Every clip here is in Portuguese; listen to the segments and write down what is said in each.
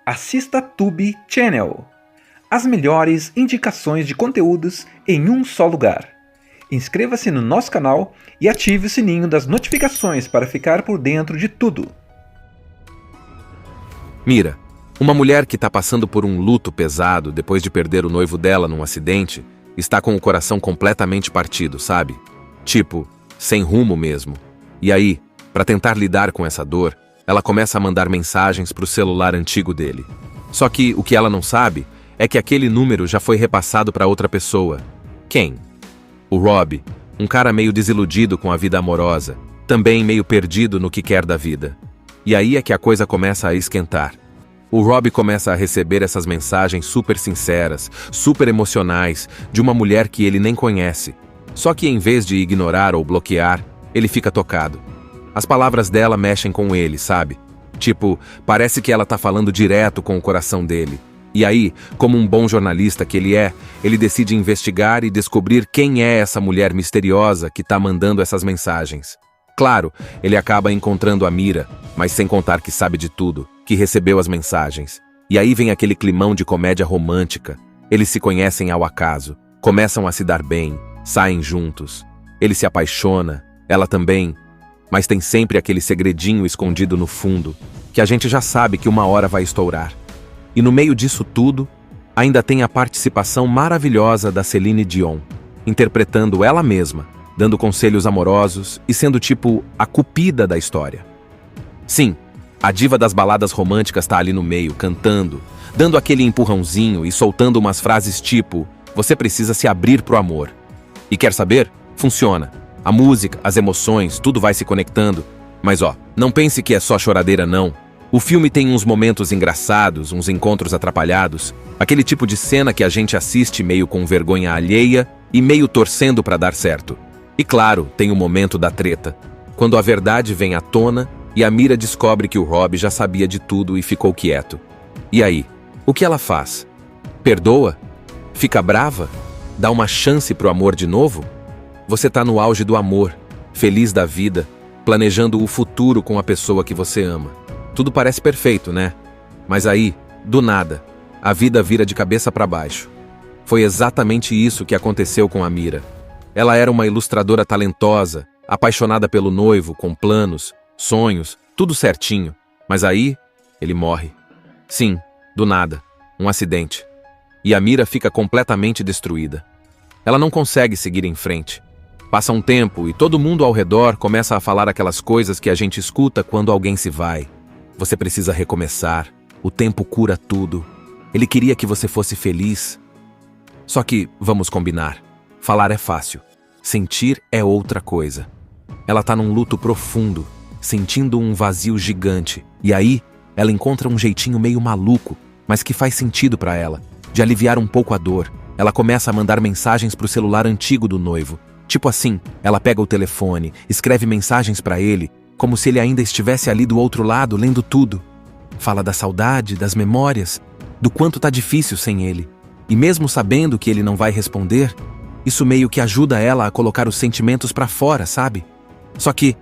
assista Tube Channel. As melhores indicações de conteúdos em um só lugar. Inscreva-se no nosso canal e ative o sininho das notificações para ficar por dentro de tudo. Mira, uma mulher que está passando por um luto pesado depois de perder o noivo dela num acidente, está com o coração completamente partido, sabe? Tipo, sem rumo mesmo. E aí, para tentar lidar com essa dor, ela começa a mandar mensagens para o celular antigo dele. Só que o que ela não sabe é que aquele número já foi repassado para outra pessoa. Quem? O Rob, um cara meio desiludido com a vida amorosa, também meio perdido no que quer da vida. E aí é que a coisa começa a esquentar. O Rob começa a receber essas mensagens super sinceras, super emocionais, de uma mulher que ele nem conhece. Só que em vez de ignorar ou bloquear, ele fica tocado. As palavras dela mexem com ele, sabe? Tipo, parece que ela tá falando direto com o coração dele. E aí, como um bom jornalista que ele decide investigar e descobrir quem é essa mulher misteriosa que tá mandando essas mensagens. Claro, ele acaba encontrando a Mira, mas sem contar que sabe de tudo, que recebeu as mensagens. E aí vem aquele climão de comédia romântica. Eles se conhecem ao acaso, começam a se dar bem, saem juntos. Ele se apaixona, ela também. Mas tem sempre aquele segredinho escondido no fundo, que a gente já sabe que uma hora vai estourar. E no meio disso tudo, ainda tem a participação maravilhosa da Celine Dion, interpretando ela mesma, dando conselhos amorosos e sendo tipo a cupida da história. Sim, a diva das baladas românticas tá ali no meio, cantando, dando aquele empurrãozinho e soltando umas frases tipo: você precisa se abrir pro amor. E quer saber? Funciona. A música, as emoções, tudo vai se conectando. Mas não pense que é só choradeira não. O filme tem uns momentos engraçados, uns encontros atrapalhados, aquele tipo de cena que a gente assiste meio com vergonha alheia e meio torcendo pra dar certo. E claro, tem o momento da treta, quando a verdade vem à tona e a Mira descobre que o Rob já sabia de tudo e ficou quieto. E aí, o que ela faz? Perdoa? Fica brava? Dá uma chance pro amor de novo? Você tá no auge do amor, feliz da vida, planejando o futuro com a pessoa que você ama. Tudo parece perfeito, né? Mas aí, do nada, a vida vira de cabeça para baixo. Foi exatamente isso que aconteceu com a Mira. Ela era uma ilustradora talentosa, apaixonada pelo noivo, com planos, sonhos, tudo certinho. Mas aí, ele morre. Sim, do nada, um acidente. E a Mira fica completamente destruída. Ela não consegue seguir em frente. Passa um tempo e todo mundo ao redor começa a falar aquelas coisas que a gente escuta quando alguém se vai. Você precisa recomeçar, o tempo cura tudo. Ele queria que você fosse feliz. Só que, vamos combinar, falar é fácil, sentir é outra coisa. Ela tá num luto profundo, sentindo um vazio gigante. E aí, ela encontra um jeitinho meio maluco, mas que faz sentido pra ela, de aliviar um pouco a dor. Ela começa a mandar mensagens pro celular antigo do noivo. Tipo assim, ela pega o telefone, escreve mensagens pra ele, como se ele ainda estivesse ali do outro lado, lendo tudo. Fala da saudade, das memórias, do quanto tá difícil sem ele. E mesmo sabendo que ele não vai responder, isso meio que ajuda ela a colocar os sentimentos pra fora, sabe? Só que,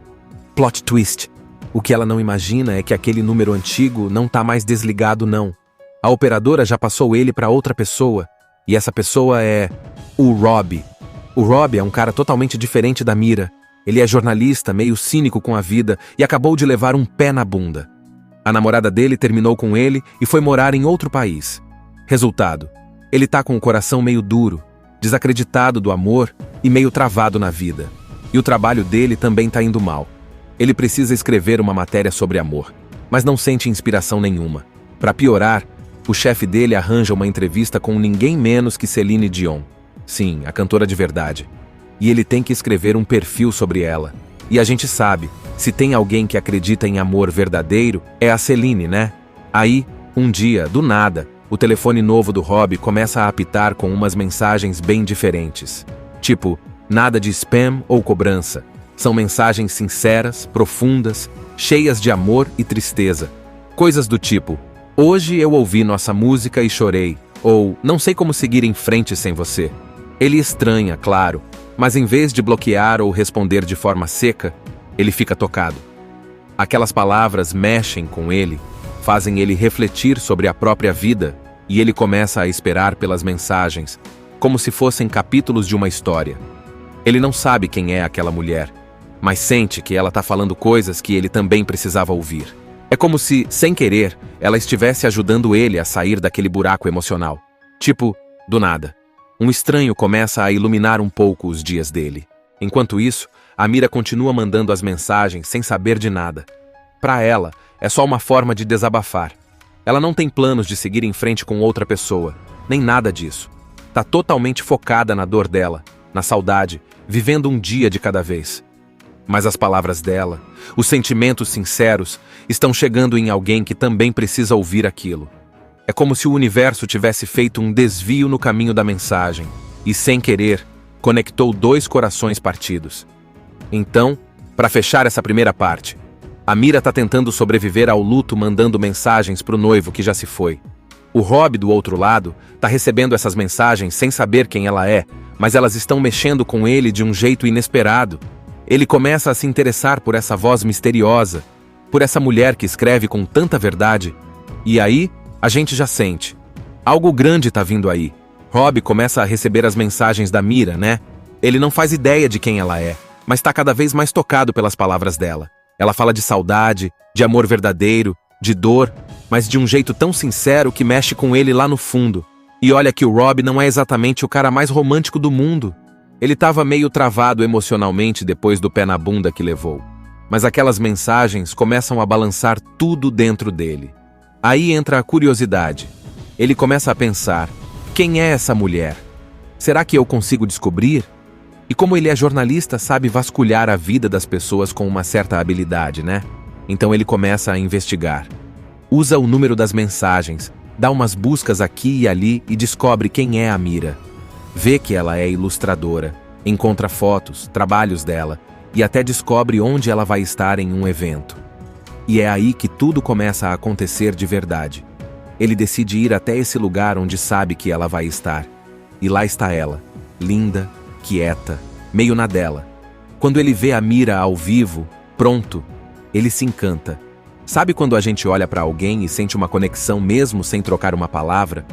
plot twist, o que ela não imagina é que aquele número antigo não tá mais desligado não. A operadora já passou ele pra outra pessoa, e essa pessoa é o Rob. O Rob é um cara totalmente diferente da Mira. Ele é jornalista, meio cínico com a vida e acabou de levar um pé na bunda. A namorada dele terminou com ele e foi morar em outro país. Resultado, ele tá com o coração meio duro, desacreditado do amor e meio travado na vida. E o trabalho dele também tá indo mal. Ele precisa escrever uma matéria sobre amor, mas não sente inspiração nenhuma. Para piorar, o chefe dele arranja uma entrevista com ninguém menos que Celine Dion. Sim, a cantora de verdade. E ele tem que escrever um perfil sobre ela. E a gente sabe, se tem alguém que acredita em amor verdadeiro, é a Celine, né? Aí, um dia, do nada, o telefone novo do Rob começa a apitar com umas mensagens bem diferentes. Tipo, nada de spam ou cobrança. São mensagens sinceras, profundas, cheias de amor e tristeza. Coisas do tipo: hoje eu ouvi nossa música e chorei. Ou, não sei como seguir em frente sem você. Ele estranha, claro, mas em vez de bloquear ou responder de forma seca, ele fica tocado. Aquelas palavras mexem com ele, fazem ele refletir sobre a própria vida e ele começa a esperar pelas mensagens, como se fossem capítulos de uma história. Ele não sabe quem é aquela mulher, mas sente que ela está falando coisas que ele também precisava ouvir. É como se, sem querer, ela estivesse ajudando ele a sair daquele buraco emocional. Tipo, do nada. Um estranho começa a iluminar um pouco os dias dele. Enquanto isso, a Mira continua mandando as mensagens sem saber de nada. Para ela, é só uma forma de desabafar. Ela não tem planos de seguir em frente com outra pessoa, nem nada disso. Tá totalmente focada na dor dela, na saudade, vivendo um dia de cada vez. Mas as palavras dela, os sentimentos sinceros, estão chegando em alguém que também precisa ouvir aquilo. É como se o universo tivesse feito um desvio no caminho da mensagem e, sem querer, conectou dois corações partidos. Então, para fechar essa primeira parte, a Mira tá tentando sobreviver ao luto mandando mensagens pro noivo que já se foi. O Rob, do outro lado, tá recebendo essas mensagens sem saber quem ela é, mas elas estão mexendo com ele de um jeito inesperado. Ele começa a se interessar por essa voz misteriosa, por essa mulher que escreve com tanta verdade. E aí, a gente já sente. Algo grande tá vindo aí. Rob começa a receber as mensagens da Mira, né? Ele não faz ideia de quem ela é, mas tá cada vez mais tocado pelas palavras dela. Ela fala de saudade, de amor verdadeiro, de dor, mas de um jeito tão sincero que mexe com ele lá no fundo. E olha que o Rob não é exatamente o cara mais romântico do mundo. Ele estava meio travado emocionalmente depois do pé na bunda que levou. Mas aquelas mensagens começam a balançar tudo dentro dele. Aí entra a curiosidade. Ele começa a pensar, quem é essa mulher? Será que eu consigo descobrir? E como ele é jornalista, sabe vasculhar a vida das pessoas com uma certa habilidade, né? Então ele começa a investigar. Usa o número das mensagens, dá umas buscas aqui e ali e descobre quem é a Mira. Vê que ela é ilustradora, encontra fotos, trabalhos dela e até descobre onde ela vai estar em um evento. E é aí que tudo começa a acontecer de verdade. Ele decide ir até esse lugar onde sabe que ela vai estar. E lá está ela, linda, quieta, meio na dela. Quando ele vê a Mira ao vivo, pronto, ele se encanta. Sabe quando a gente olha para alguém e sente uma conexão mesmo sem trocar uma palavra?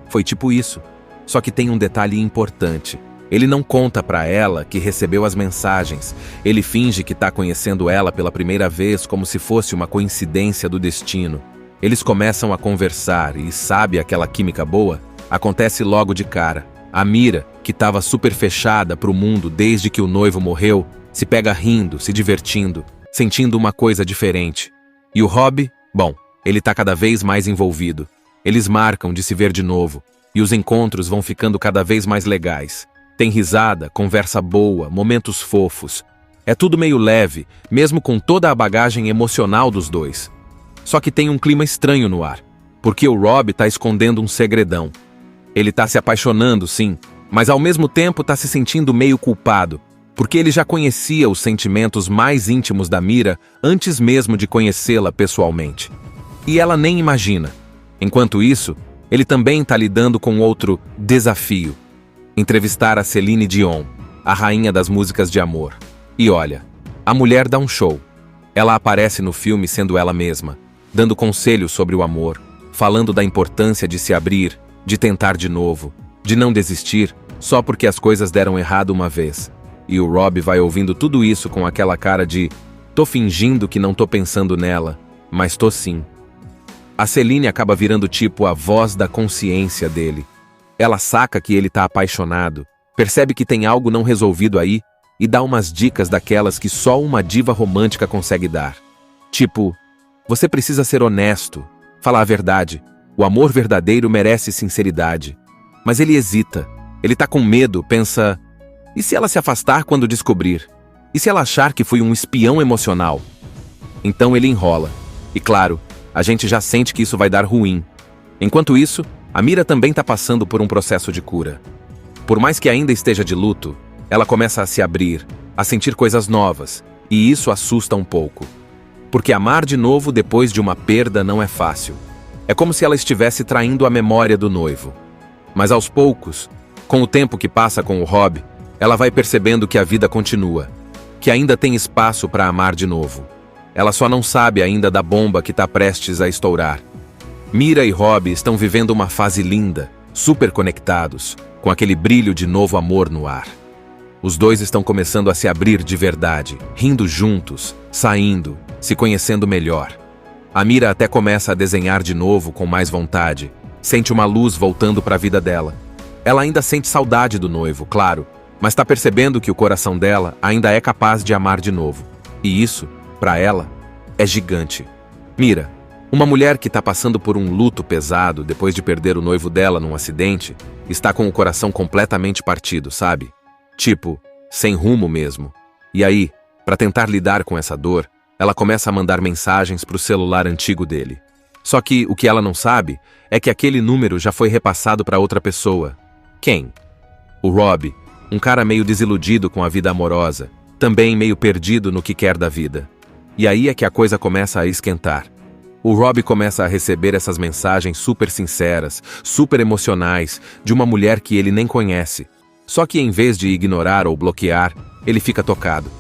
Foi tipo isso. Só que tem um detalhe importante. Ele não conta para ela que recebeu as mensagens. Ele finge que está conhecendo ela pela primeira vez como se fosse uma coincidência do destino. Eles começam a conversar e sabe aquela química boa? Acontece logo de cara. A Mira, que estava super fechada para o mundo desde que o noivo morreu, se pega rindo, se divertindo, sentindo uma coisa diferente. E o Rob, bom, ele tá cada vez mais envolvido. Eles marcam de se ver de novo, e os encontros vão ficando cada vez mais legais. Tem risada, conversa boa, momentos fofos. É tudo meio leve, mesmo com toda a bagagem emocional dos dois. Só que tem um clima estranho no ar, porque o Rob tá escondendo um segredão. Ele tá se apaixonando, sim, mas ao mesmo tempo tá se sentindo meio culpado, porque ele já conhecia os sentimentos mais íntimos da Mira antes mesmo de conhecê-la pessoalmente. E ela nem imagina. Enquanto isso, ele também tá lidando com outro desafio. Entrevistar a Celine Dion, a rainha das músicas de amor. E olha, a mulher dá um show. Ela aparece no filme sendo ela mesma, dando conselhos sobre o amor, falando da importância de se abrir, de tentar de novo, de não desistir só porque as coisas deram errado uma vez. E o Rob vai ouvindo tudo isso com aquela cara de tô fingindo que não tô pensando nela, mas tô sim. A Celine acaba virando tipo a voz da consciência dele. Ela saca que ele tá apaixonado, percebe que tem algo não resolvido aí e dá umas dicas daquelas que só uma diva romântica consegue dar. Tipo, você precisa ser honesto, falar a verdade. O amor verdadeiro merece sinceridade. Mas ele hesita, ele tá com medo, pensa... E se ela se afastar quando descobrir? E se ela achar que fui um espião emocional? Então ele enrola. E claro, a gente já sente que isso vai dar ruim. Enquanto isso, a Mira também tá passando por um processo de cura. Por mais que ainda esteja de luto, ela começa a se abrir, a sentir coisas novas, e isso assusta um pouco. Porque amar de novo depois de uma perda não é fácil. É como se ela estivesse traindo a memória do noivo. Mas aos poucos, com o tempo que passa com o Rob, ela vai percebendo que a vida continua, que ainda tem espaço para amar de novo. Ela só não sabe ainda da bomba que está prestes a estourar. Mira e Rob estão vivendo uma fase linda, super conectados, com aquele brilho de novo amor no ar. Os dois estão começando a se abrir de verdade, rindo juntos, saindo, se conhecendo melhor. A Mira até começa a desenhar de novo com mais vontade, sente uma luz voltando para a vida dela. Ela ainda sente saudade do noivo, claro, mas está percebendo que o coração dela ainda é capaz de amar de novo. E isso, para ela, é gigante. Mira, uma mulher que está passando por um luto pesado depois de perder o noivo dela num acidente, está com o coração completamente partido, sabe? Tipo, sem rumo mesmo. E aí, para tentar lidar com essa dor, ela começa a mandar mensagens para o celular antigo dele. Só que o que ela não sabe é que aquele número já foi repassado para outra pessoa. Quem? O Rob, um cara meio desiludido com a vida amorosa, também meio perdido no que quer da vida. E aí é que a coisa começa a esquentar. O Rob começa a receber essas mensagens super sinceras, super emocionais, de uma mulher que ele nem conhece. Só que em vez de ignorar ou bloquear, ele fica tocado.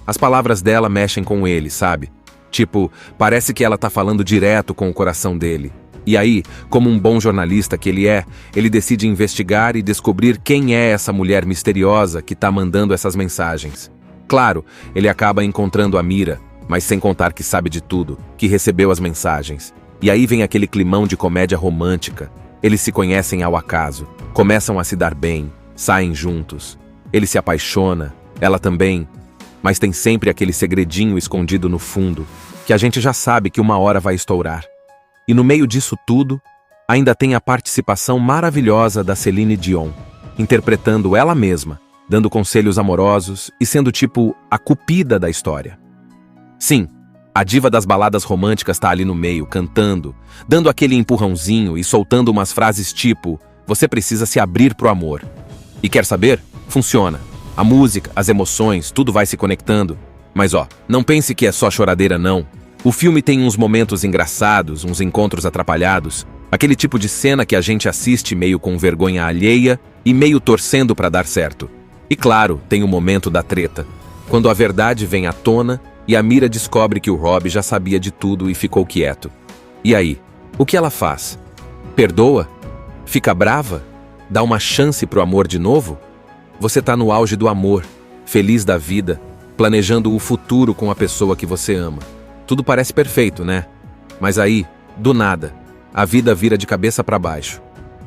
As palavras dela mexem com ele, sabe? Tipo, parece que ela tá falando direto com o coração dele. E aí, como um bom jornalista que ele é, ele decide investigar e descobrir quem é essa mulher misteriosa que tá mandando essas mensagens. Claro, ele acaba encontrando a Mira, mas sem contar que sabe de tudo, que recebeu as mensagens. E aí vem aquele climão de comédia romântica. Eles se conhecem ao acaso, começam a se dar bem, saem juntos. Ele se apaixona, ela também, mas tem sempre aquele segredinho escondido no fundo, que a gente já sabe que uma hora vai estourar. E no meio disso tudo, ainda tem a participação maravilhosa da Celine Dion, interpretando ela mesma, dando conselhos amorosos e sendo tipo a cupida da história. Sim, a diva das baladas românticas tá ali no meio, cantando, dando aquele empurrãozinho e soltando umas frases tipo: você precisa se abrir pro amor. E quer saber? Funciona. A música, as emoções, tudo vai se conectando. Mas não pense que é só choradeira não. O filme tem uns momentos engraçados, uns encontros atrapalhados, aquele tipo de cena que a gente assiste meio com vergonha alheia e meio torcendo pra dar certo. E claro, tem o momento da treta, quando a verdade vem à tona e a Mira descobre que o Rob já sabia de tudo e ficou quieto. E aí, o que ela faz? Perdoa? Fica brava? Dá uma chance pro amor de novo? Você tá no auge do amor, feliz da vida, planejando o futuro com a pessoa que você ama. Tudo parece perfeito, né? Mas aí, do nada, a vida vira de cabeça para baixo.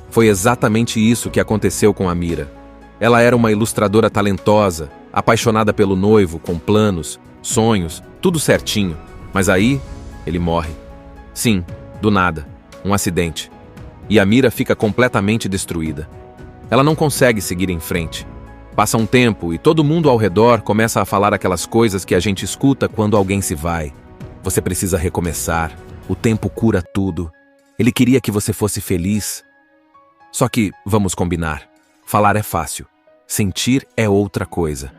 Foi exatamente isso que aconteceu com a Mira. Ela era uma ilustradora talentosa, apaixonada pelo noivo, com planos, sonhos, tudo certinho. Mas aí, ele morre. Sim, do nada, um acidente. E a Mira fica completamente destruída. Ela não consegue seguir em frente. Passa um tempo e todo mundo ao redor começa a falar aquelas coisas que a gente escuta quando alguém se vai. Você precisa recomeçar, o tempo cura tudo. Ele queria que você fosse feliz. Só que, vamos combinar, falar é fácil, sentir é outra coisa.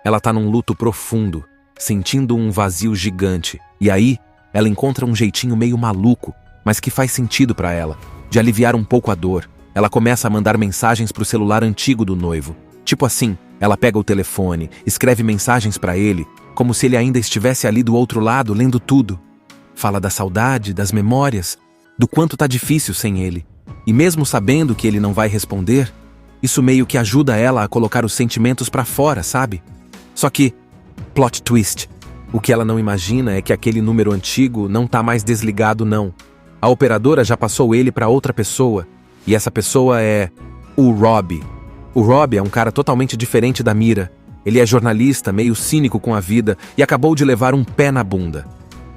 Ela tá num luto profundo, sentindo um vazio gigante, e aí ela encontra um jeitinho meio maluco, mas que faz sentido pra ela, de aliviar um pouco a dor. Ela começa a mandar mensagens pro celular antigo do noivo. Tipo assim, ela pega o telefone, escreve mensagens pra ele, como se ele ainda estivesse ali do outro lado, lendo tudo. Fala da saudade, das memórias, do quanto tá difícil sem ele. E mesmo sabendo que ele não vai responder, isso meio que ajuda ela a colocar os sentimentos pra fora, sabe? Só que, plot twist, o que ela não imagina é que aquele número antigo não tá mais desligado não. A operadora já passou ele pra outra pessoa, e essa pessoa é o Rob. O Rob é um cara totalmente diferente da Mira. Ele é jornalista, meio cínico com a vida e acabou de levar um pé na bunda.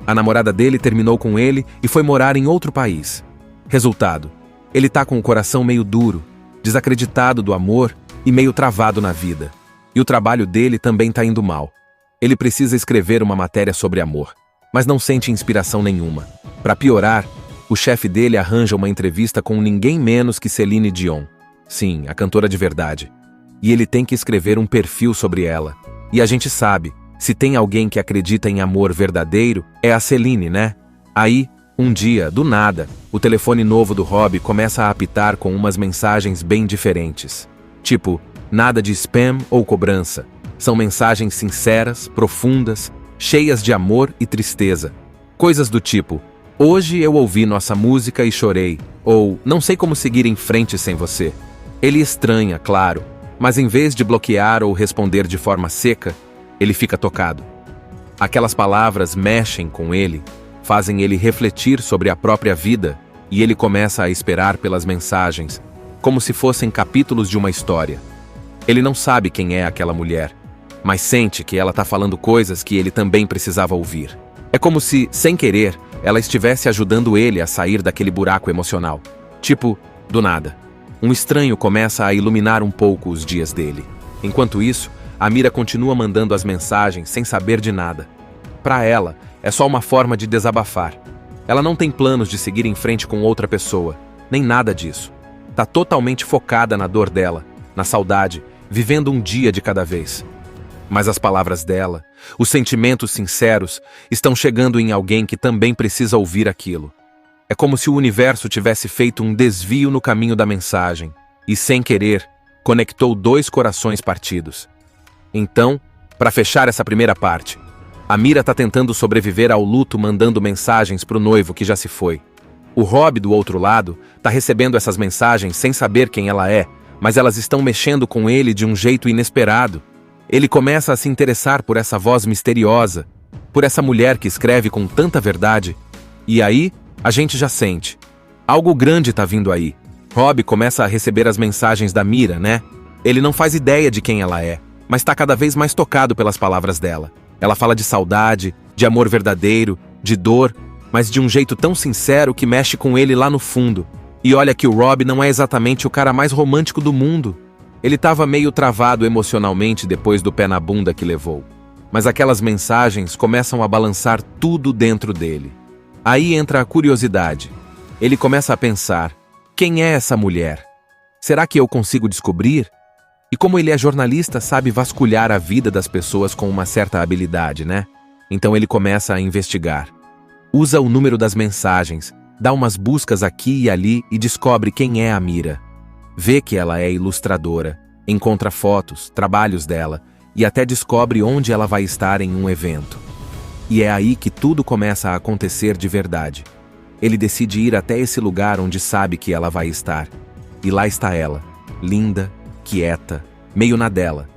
A namorada dele terminou com ele e foi morar em outro país. Resultado, ele tá com o coração meio duro, desacreditado do amor e meio travado na vida. E o trabalho dele também tá indo mal. Ele precisa escrever uma matéria sobre amor, mas não sente inspiração nenhuma. Para piorar, o chefe dele arranja uma entrevista com ninguém menos que Celine Dion. Sim, a cantora de verdade. E ele tem que escrever um perfil sobre ela. E a gente sabe, se tem alguém que acredita em amor verdadeiro, é a Celine, né? Aí, um dia, do nada, o telefone novo do Rob começa a apitar com umas mensagens bem diferentes. Tipo, nada de spam ou cobrança. São mensagens sinceras, profundas, cheias de amor e tristeza. Coisas do tipo: Hoje eu ouvi nossa música e chorei, ou não sei como seguir em frente sem você. Ele estranha, claro, mas em vez de bloquear ou responder de forma seca, ele fica tocado. Aquelas palavras mexem com ele, fazem ele refletir sobre a própria vida e ele começa a esperar pelas mensagens, como se fossem capítulos de uma história. Ele não sabe quem é aquela mulher, mas sente que ela está falando coisas que ele também precisava ouvir. É como se, sem querer, ela estivesse ajudando ele a sair daquele buraco emocional. Tipo, do nada. Um estranho começa a iluminar um pouco os dias dele. Enquanto isso, a Mira continua mandando as mensagens sem saber de nada. Para ela, é só uma forma de desabafar. Ela não tem planos de seguir em frente com outra pessoa, nem nada disso. Tá totalmente focada na dor dela, na saudade, vivendo um dia de cada vez. Mas as palavras dela, os sentimentos sinceros, estão chegando em alguém que também precisa ouvir aquilo. É como se o universo tivesse feito um desvio no caminho da mensagem e, sem querer, conectou dois corações partidos. Então, para fechar essa primeira parte, a Mira tá tentando sobreviver ao luto mandando mensagens pro noivo que já se foi. O Rob, do outro lado, tá recebendo essas mensagens sem saber quem ela é, mas elas estão mexendo com ele de um jeito inesperado. Ele começa a se interessar por essa voz misteriosa, por essa mulher que escreve com tanta verdade. E aí, a gente já sente. Algo grande tá vindo aí. Rob começa a receber as mensagens da Mira, né? Ele não faz ideia de quem ela é, mas tá cada vez mais tocado pelas palavras dela. Ela fala de saudade, de amor verdadeiro, de dor, mas de um jeito tão sincero que mexe com ele lá no fundo. E olha que o Rob não é exatamente o cara mais romântico do mundo. Ele estava meio travado emocionalmente depois do pé na bunda que levou. Mas aquelas mensagens começam a balançar tudo dentro dele. Aí entra a curiosidade. Ele começa a pensar, quem é essa mulher? Será que eu consigo descobrir? E como ele é jornalista, sabe vasculhar a vida das pessoas com uma certa habilidade, né? Então ele começa a investigar. Usa o número das mensagens, dá umas buscas aqui e ali e descobre quem é a Mira. Vê que ela é ilustradora, encontra fotos, trabalhos dela e até descobre onde ela vai estar em um evento. E é aí que tudo começa a acontecer de verdade. Ele decide ir até esse lugar onde sabe que ela vai estar. E lá está ela, linda, quieta, meio na dela.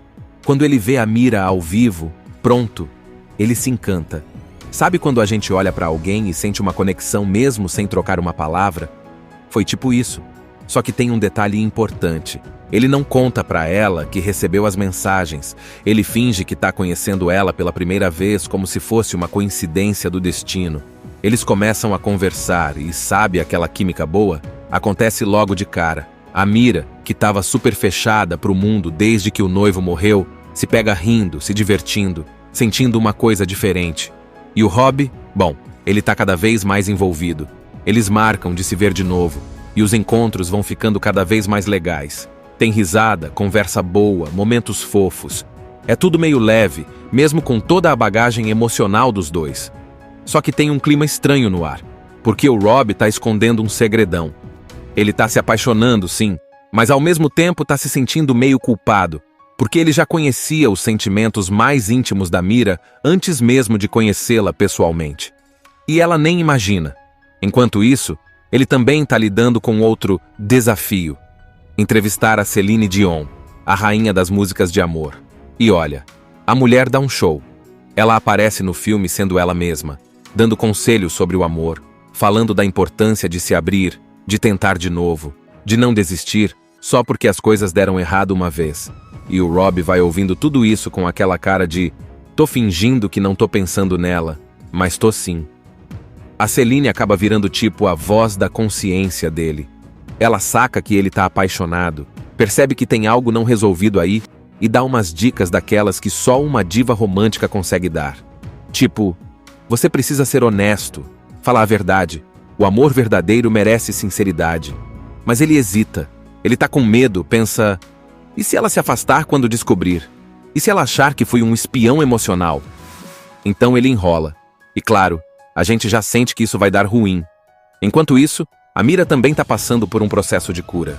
Quando ele vê a Mira ao vivo, pronto, ele se encanta. Sabe quando a gente olha para alguém e sente uma conexão mesmo sem trocar uma palavra? Foi tipo isso. Só que tem um detalhe importante. Ele não conta para ela que recebeu as mensagens. Ele finge que está conhecendo ela pela primeira vez como se fosse uma coincidência do destino. Eles começam a conversar e sabe aquela química boa? Acontece logo de cara. A Mira, que estava super fechada para o mundo desde que o noivo morreu, se pega rindo, se divertindo, sentindo uma coisa diferente. E o Rob, bom, ele tá cada vez mais envolvido. Eles marcam de se ver de novo. E os encontros vão ficando cada vez mais legais. Tem risada, conversa boa, momentos fofos. É tudo meio leve, mesmo com toda a bagagem emocional dos dois. Só que tem um clima estranho no ar, porque o Rob tá escondendo um segredão. Ele tá se apaixonando, sim, mas ao mesmo tempo tá se sentindo meio culpado, porque ele já conhecia os sentimentos mais íntimos da Mira antes mesmo de conhecê-la pessoalmente. E ela nem imagina. Enquanto isso, ele também está lidando com outro desafio. Entrevistar a Celine Dion, a rainha das músicas de amor. E olha, a mulher dá um show. Ela aparece no filme sendo ela mesma, dando conselhos sobre o amor, falando da importância de se abrir, de tentar de novo, de não desistir só porque as coisas deram errado uma vez. E o Rob vai ouvindo tudo isso com aquela cara de tô fingindo que não tô pensando nela, mas tô sim. A Celine acaba virando tipo a voz da consciência dele. Ela saca que ele tá apaixonado, percebe que tem algo não resolvido aí e dá umas dicas daquelas que só uma diva romântica consegue dar. Tipo, você precisa ser honesto, falar a verdade. O amor verdadeiro merece sinceridade. Mas ele hesita, ele tá com medo, pensa... E se ela se afastar quando descobrir? E se ela achar que fui um espião emocional? Então ele enrola. E claro, a gente já sente que isso vai dar ruim. Enquanto isso, a Mira também está passando por um processo de cura.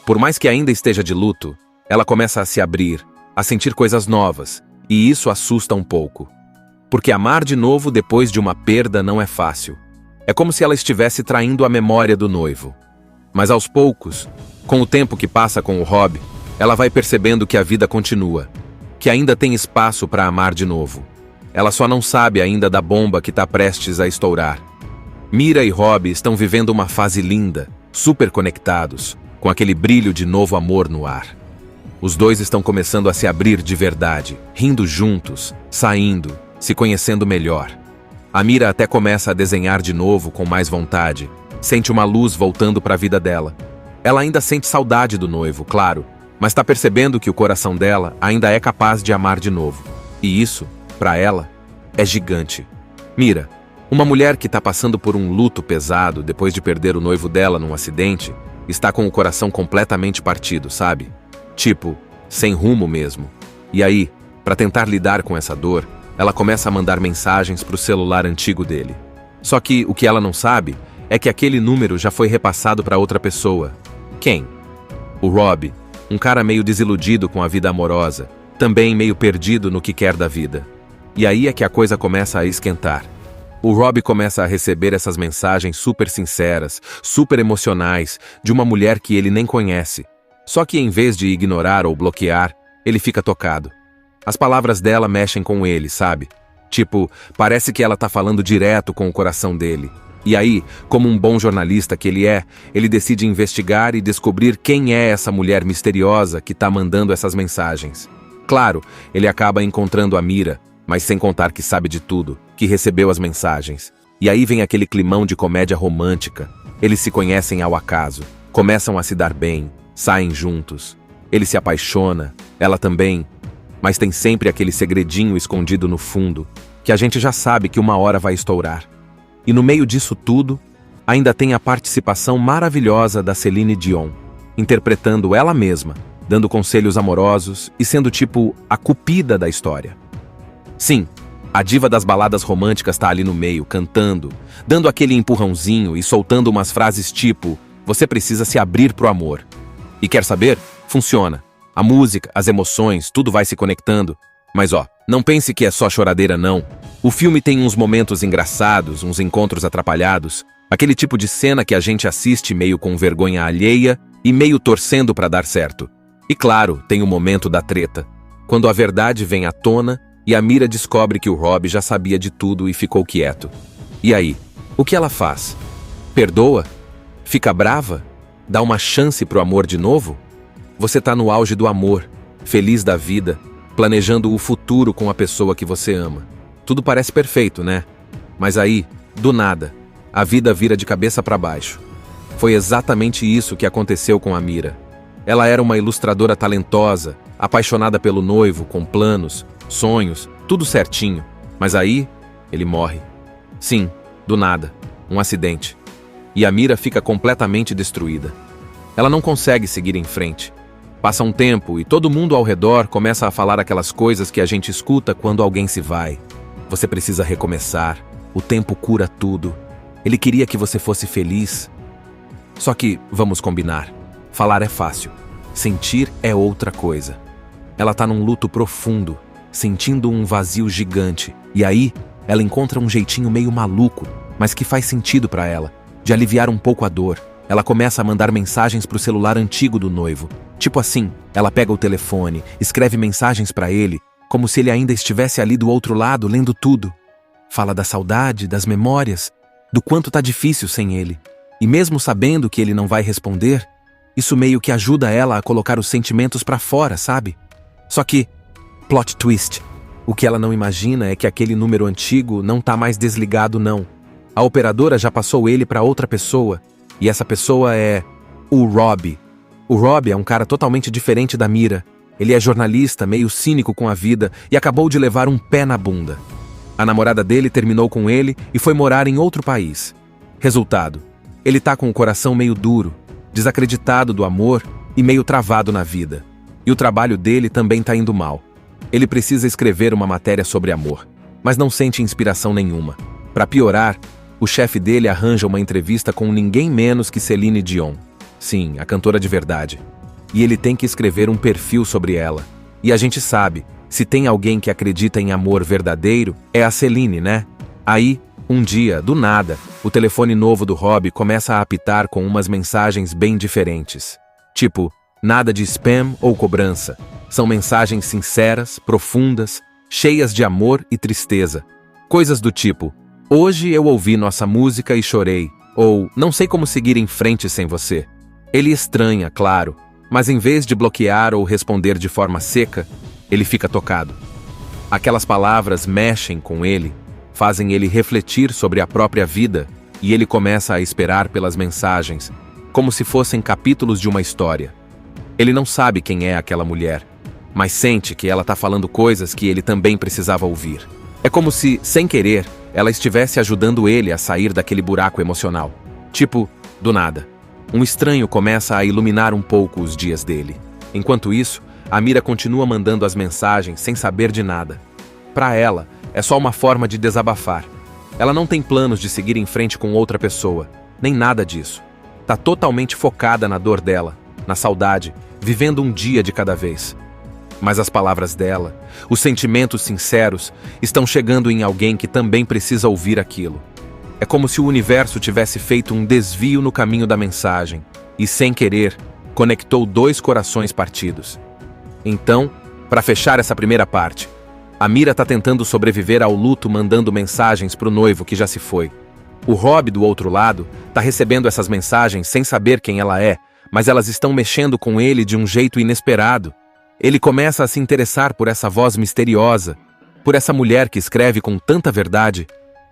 Por mais que ainda esteja de luto, ela começa a se abrir, a sentir coisas novas, e isso assusta um pouco. Porque amar de novo depois de uma perda não é fácil. É como se ela estivesse traindo a memória do noivo. Mas aos poucos, com o tempo que passa com o Rob, ela vai percebendo que a vida continua, que ainda tem espaço para amar de novo. Ela só não sabe ainda da bomba que está prestes a estourar. Mira e Rob estão vivendo uma fase linda, super conectados, com aquele brilho de novo amor no ar. Os dois estão começando a se abrir de verdade, rindo juntos, saindo, se conhecendo melhor. A Mira até começa a desenhar de novo com mais vontade, sente uma luz voltando para a vida dela. Ela ainda sente saudade do noivo, claro, mas está percebendo que o coração dela ainda é capaz de amar de novo. E isso, para ela, é gigante. Mira, uma mulher que está passando por um luto pesado depois de perder o noivo dela num acidente, está com o coração completamente partido, sabe? Tipo, sem rumo mesmo. E aí, para tentar lidar com essa dor, ela começa a mandar mensagens para o celular antigo dele. Só que o que ela não sabe é que aquele número já foi repassado para outra pessoa. Quem? O Rob, um cara meio desiludido com a vida amorosa, também meio perdido no que quer da vida. E aí é que a coisa começa a esquentar. O Rob começa a receber essas mensagens super sinceras, super emocionais, de uma mulher que ele nem conhece. Só que em vez de ignorar ou bloquear, ele fica tocado. As palavras dela mexem com ele, sabe? Tipo, parece que ela tá falando direto com o coração dele. E aí, como um bom jornalista que ele é, ele decide investigar e descobrir quem é essa mulher misteriosa que tá mandando essas mensagens. Claro, ele acaba encontrando a Mira, mas sem contar que sabe de tudo, que recebeu as mensagens. E aí vem aquele climão de comédia romântica. Eles se conhecem ao acaso, começam a se dar bem, saem juntos. Ele se apaixona, ela também, mas tem sempre aquele segredinho escondido no fundo, que a gente já sabe que uma hora vai estourar. E no meio disso tudo, ainda tem a participação maravilhosa da Celine Dion, interpretando ela mesma, dando conselhos amorosos e sendo tipo a cupida da história. Sim, a diva das baladas românticas tá ali no meio, cantando, dando aquele empurrãozinho e soltando umas frases tipo: você precisa se abrir pro amor. E quer saber? Funciona. A música, as emoções, tudo vai se conectando. Mas não pense que é só choradeira não. O filme tem uns momentos engraçados, uns encontros atrapalhados, aquele tipo de cena que a gente assiste meio com vergonha alheia e meio torcendo pra dar certo. E claro, tem o momento da treta, quando a verdade vem à tona e a Mira descobre que o Rob já sabia de tudo e ficou quieto. E aí, o que ela faz? Perdoa? Fica brava? Dá uma chance pro amor de novo? Você tá no auge do amor, feliz da vida, planejando o futuro com a pessoa que você ama. Tudo parece perfeito, né? Mas aí, do nada, a vida vira de cabeça para baixo. Foi exatamente isso que aconteceu com a Mira. Ela era uma ilustradora talentosa, apaixonada pelo noivo, com planos, sonhos, tudo certinho. Mas aí, ele morre. Sim, do nada, um acidente. E a Mira fica completamente destruída. Ela não consegue seguir em frente. Passa um tempo e todo mundo ao redor começa a falar aquelas coisas que a gente escuta quando alguém se vai. Você precisa recomeçar, o tempo cura tudo. Ele queria que você fosse feliz. Só que, vamos combinar, falar é fácil, sentir é outra coisa. Ela tá num luto profundo, sentindo um vazio gigante, e aí ela encontra um jeitinho meio maluco, mas que faz sentido pra ela, de aliviar um pouco a dor. Ela começa a mandar mensagens pro celular antigo do noivo. Tipo assim, ela pega o telefone, escreve mensagens pra ele, como se ele ainda estivesse ali do outro lado, lendo tudo. Fala da saudade, das memórias, do quanto tá difícil sem ele. E mesmo sabendo que ele não vai responder, isso meio que ajuda ela a colocar os sentimentos pra fora, sabe? Só que, plot twist, o que ela não imagina é que aquele número antigo não tá mais desligado não. A operadora já passou ele pra outra pessoa, e essa pessoa é o Rob. O Rob é um cara totalmente diferente da Mira. Ele é jornalista, meio cínico com a vida e acabou de levar um pé na bunda. A namorada dele terminou com ele e foi morar em outro país. Resultado, ele tá com o coração meio duro, desacreditado do amor e meio travado na vida. E o trabalho dele também tá indo mal. Ele precisa escrever uma matéria sobre amor, mas não sente inspiração nenhuma. Para piorar, o chefe dele arranja uma entrevista com ninguém menos que Celine Dion. Sim, a cantora de verdade. E ele tem que escrever um perfil sobre ela. E a gente sabe, se tem alguém que acredita em amor verdadeiro, é a Celine, né? Aí, Um dia, do nada, o telefone novo do Rob começa a apitar com umas mensagens bem diferentes. Tipo, nada de spam ou cobrança. São mensagens sinceras, profundas, cheias de amor e tristeza. Coisas do tipo, hoje eu ouvi nossa música e chorei, ou não sei como seguir em frente sem você. Ele estranha, claro, mas em vez de bloquear ou responder de forma seca, ele fica tocado. Aquelas palavras mexem com ele, fazem ele refletir sobre a própria vida e ele começa a esperar pelas mensagens, como se fossem capítulos de uma história. Ele não sabe quem é aquela mulher, mas sente que ela está falando coisas que ele também precisava ouvir. É como se, sem querer, ela estivesse ajudando ele a sair daquele buraco emocional. Tipo, do nada. Um estranho começa a iluminar um pouco os dias dele. Enquanto isso, a Mira continua mandando as mensagens sem saber de nada. Para ela, é só uma forma de desabafar. Ela não tem planos de seguir em frente com outra pessoa, nem nada disso. Tá totalmente focada na dor dela, na saudade, vivendo um dia de cada vez. Mas as palavras dela, os sentimentos sinceros, estão chegando em alguém que também precisa ouvir aquilo. É como se o universo tivesse feito um desvio no caminho da mensagem e, sem querer, conectou dois corações partidos. Então, para fechar essa primeira parte, a Mira está tentando sobreviver ao luto mandando mensagens para o noivo que já se foi. O Rob, do outro lado, está recebendo essas mensagens sem saber quem ela é, mas elas estão mexendo com ele de um jeito inesperado. Ele começa a se interessar por essa voz misteriosa, por essa mulher que escreve com tanta verdade.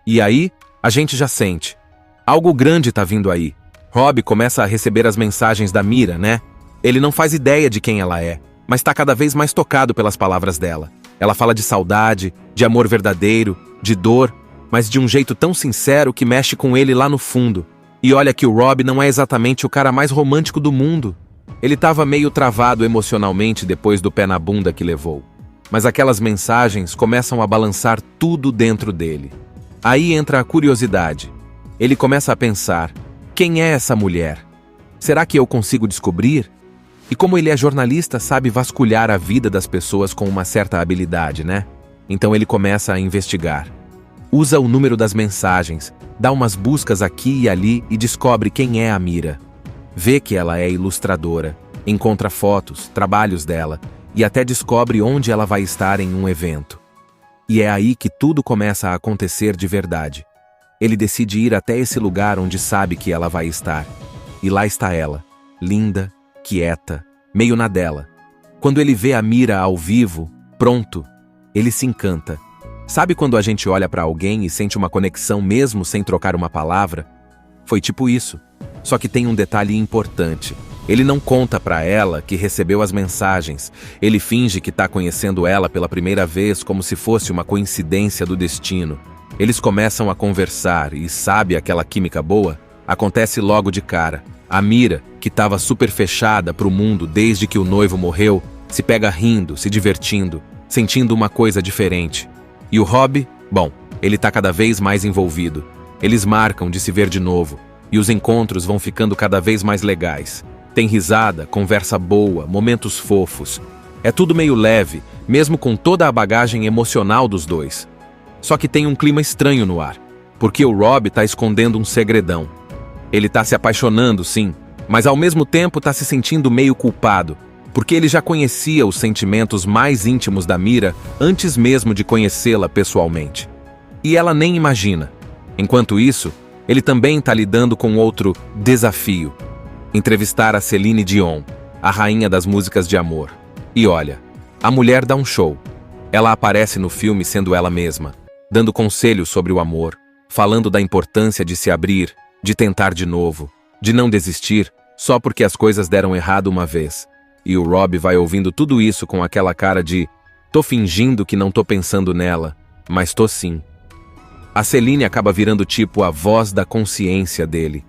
E aí, a gente já sente. Algo grande tá vindo aí. Rob começa a receber as mensagens da Mira, né? Ele não faz ideia de quem ela é, mas tá cada vez mais tocado pelas palavras dela. Ela fala de saudade, de amor verdadeiro, de dor, mas de um jeito tão sincero que mexe com ele lá no fundo. E olha que o Rob não é exatamente o cara mais romântico do mundo. Ele estava meio travado emocionalmente depois do pé na bunda que levou. Mas aquelas mensagens começam a balançar tudo dentro dele. Aí entra a curiosidade. Ele começa a pensar, quem é essa mulher? Será que eu consigo descobrir? E como ele é jornalista, sabe vasculhar a vida das pessoas com uma certa habilidade, né? Então ele começa a investigar. Usa o número das mensagens, dá umas buscas aqui e ali e descobre quem é a Mira. Vê que ela é ilustradora, encontra fotos, trabalhos dela e até descobre onde ela vai estar em um evento. E é aí que tudo começa a acontecer de verdade. Ele decide ir até esse lugar onde sabe que ela vai estar. E lá está ela, linda, quieta, meio na dela. Quando ele vê a Mira ao vivo, pronto, ele se encanta. Sabe quando a gente olha para alguém e sente uma conexão mesmo sem trocar uma palavra? Foi tipo isso. Só que tem um detalhe importante. Ele não conta para ela que recebeu as mensagens. Ele finge que está conhecendo ela pela primeira vez como se fosse uma coincidência do destino. Eles começam a conversar e sabe aquela química boa? Acontece logo de cara. A Mira, que estava super fechada para o mundo desde que o noivo morreu, se pega rindo, se divertindo, sentindo uma coisa diferente. E o Rob, bom, ele está cada vez mais envolvido. Eles marcam de se ver de novo. E os encontros vão ficando cada vez mais legais. Tem risada, conversa boa, momentos fofos. É tudo meio leve, mesmo com toda a bagagem emocional dos dois. Só que tem um clima estranho no ar, porque o Rob tá escondendo um segredão. Ele tá se apaixonando, sim, mas ao mesmo tempo tá se sentindo meio culpado, porque ele já conhecia os sentimentos mais íntimos da Mira antes mesmo de conhecê-la pessoalmente. E ela nem imagina. Enquanto isso, ele também está lidando com outro desafio. Entrevistar a Celine Dion, a rainha das músicas de amor. E olha, a mulher dá um show. Ela aparece no filme sendo ela mesma, dando conselhos sobre o amor, falando da importância de se abrir, de tentar de novo, de não desistir só porque as coisas deram errado uma vez. E o Rob vai ouvindo tudo isso com aquela cara de tô fingindo que não tô pensando nela, mas tô sim. A Celine acaba virando tipo a voz da consciência dele.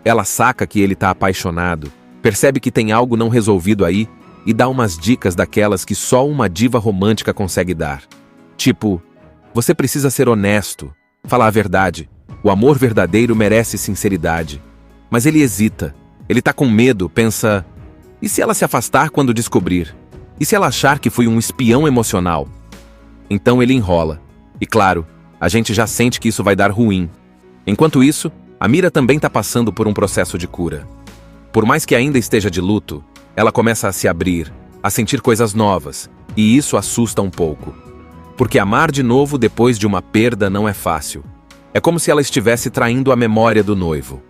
Ela saca que ele tá apaixonado, percebe que tem algo não resolvido aí e dá umas dicas daquelas que só uma diva romântica consegue dar. Tipo, você precisa ser honesto, falar a verdade. O amor verdadeiro merece sinceridade. Mas ele hesita, ele tá com medo, pensa... E se ela se afastar quando descobrir? E se ela achar que fui um espião emocional? Então ele enrola. E claro, a gente já sente que isso vai dar ruim. Enquanto isso, a Mira também está passando por um processo de cura. Por mais que ainda esteja de luto, ela começa a se abrir, a sentir coisas novas, e isso assusta um pouco. Porque amar de novo depois de uma perda não é fácil. É como se ela estivesse traindo a memória do noivo.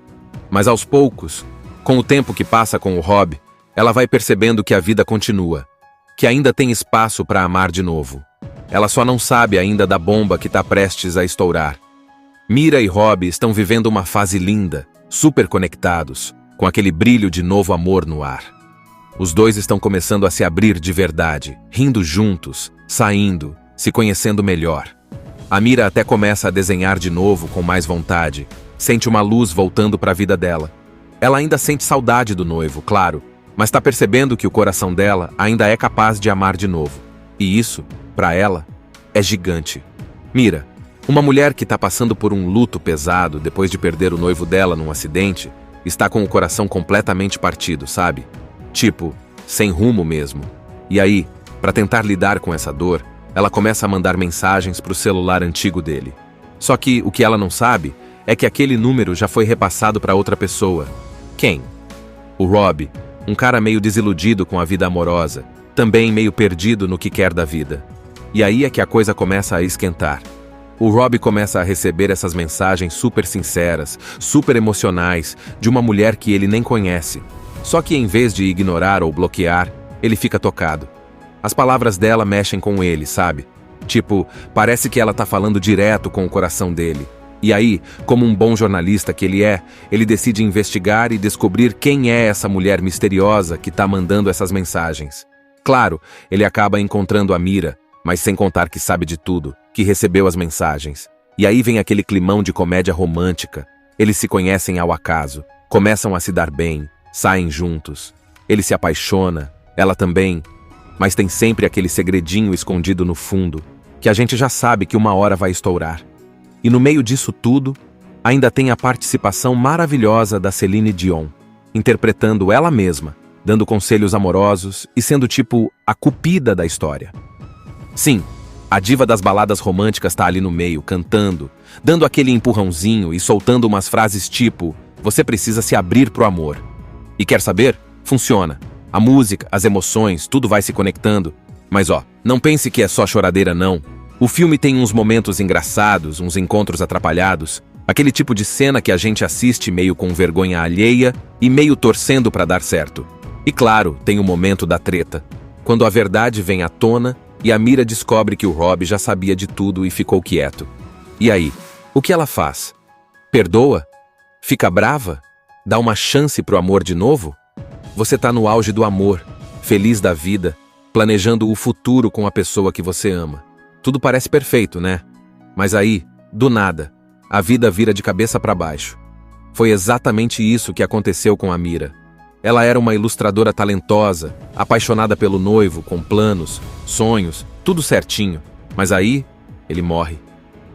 Mas aos poucos, com o tempo que passa com o Rob, ela vai percebendo que a vida continua, que ainda tem espaço para amar de novo. Ela só não sabe ainda da bomba que está prestes a estourar. Mira e Rob estão vivendo uma fase linda, super conectados, com aquele brilho de novo amor no ar. Os dois estão começando a se abrir de verdade, rindo juntos, saindo, se conhecendo melhor. A Mira até começa a desenhar de novo com mais vontade, sente uma luz voltando para a vida dela. Ela ainda sente saudade do noivo, claro, mas está percebendo que o coração dela ainda é capaz de amar de novo. E isso, para ela, é gigante. Mira, uma mulher que está passando por um luto pesado depois de perder o noivo dela num acidente, está com o coração completamente partido, sabe? Tipo, sem rumo mesmo. E aí, para tentar lidar com essa dor, ela começa a mandar mensagens para o celular antigo dele. Só que o que ela não sabe é que aquele número já foi repassado para outra pessoa. Quem? O Rob, um cara meio desiludido com a vida amorosa, também meio perdido no que quer da vida. E aí é que a coisa começa a esquentar. O Rob começa a receber essas mensagens super sinceras, super emocionais, de uma mulher que ele nem conhece. Só que em vez de ignorar ou bloquear, ele fica tocado. As palavras dela mexem com ele, sabe? Tipo, parece que ela tá falando direto com o coração dele. E aí, como um bom jornalista que ele é, ele decide investigar e descobrir quem é essa mulher misteriosa que tá mandando essas mensagens. Claro, ele acaba encontrando a Mira, mas sem contar que sabe de tudo, que recebeu as mensagens. E aí vem aquele climão de comédia romântica. Eles se conhecem ao acaso, começam a se dar bem, saem juntos. Ele se apaixona, ela também, mas tem sempre aquele segredinho escondido no fundo, que a gente já sabe que uma hora vai estourar. E no meio disso tudo, ainda tem a participação maravilhosa da Celine Dion, interpretando ela mesma, dando conselhos amorosos e sendo tipo a cupida da história. Sim, a diva das baladas românticas tá ali no meio, cantando, dando aquele empurrãozinho e soltando umas frases tipo: você precisa se abrir pro amor. E quer saber? Funciona. A música, as emoções, tudo vai se conectando. Mas ó, não pense que é só choradeira não. O filme tem uns momentos engraçados, uns encontros atrapalhados, aquele tipo de cena que a gente assiste meio com vergonha alheia e meio torcendo pra dar certo. E claro, tem o momento da treta, quando a verdade vem à tona e a Mira descobre que o Rob já sabia de tudo e ficou quieto. E aí, o que ela faz? Perdoa? Fica brava? Dá uma chance pro amor de novo? Você tá no auge do amor, feliz da vida, planejando o futuro com a pessoa que você ama. Tudo parece perfeito, né? Mas aí, do nada, a vida vira de cabeça para baixo. Foi exatamente isso que aconteceu com a Mira. Ela era uma ilustradora talentosa, apaixonada pelo noivo, com planos, sonhos, tudo certinho. Mas aí, ele morre.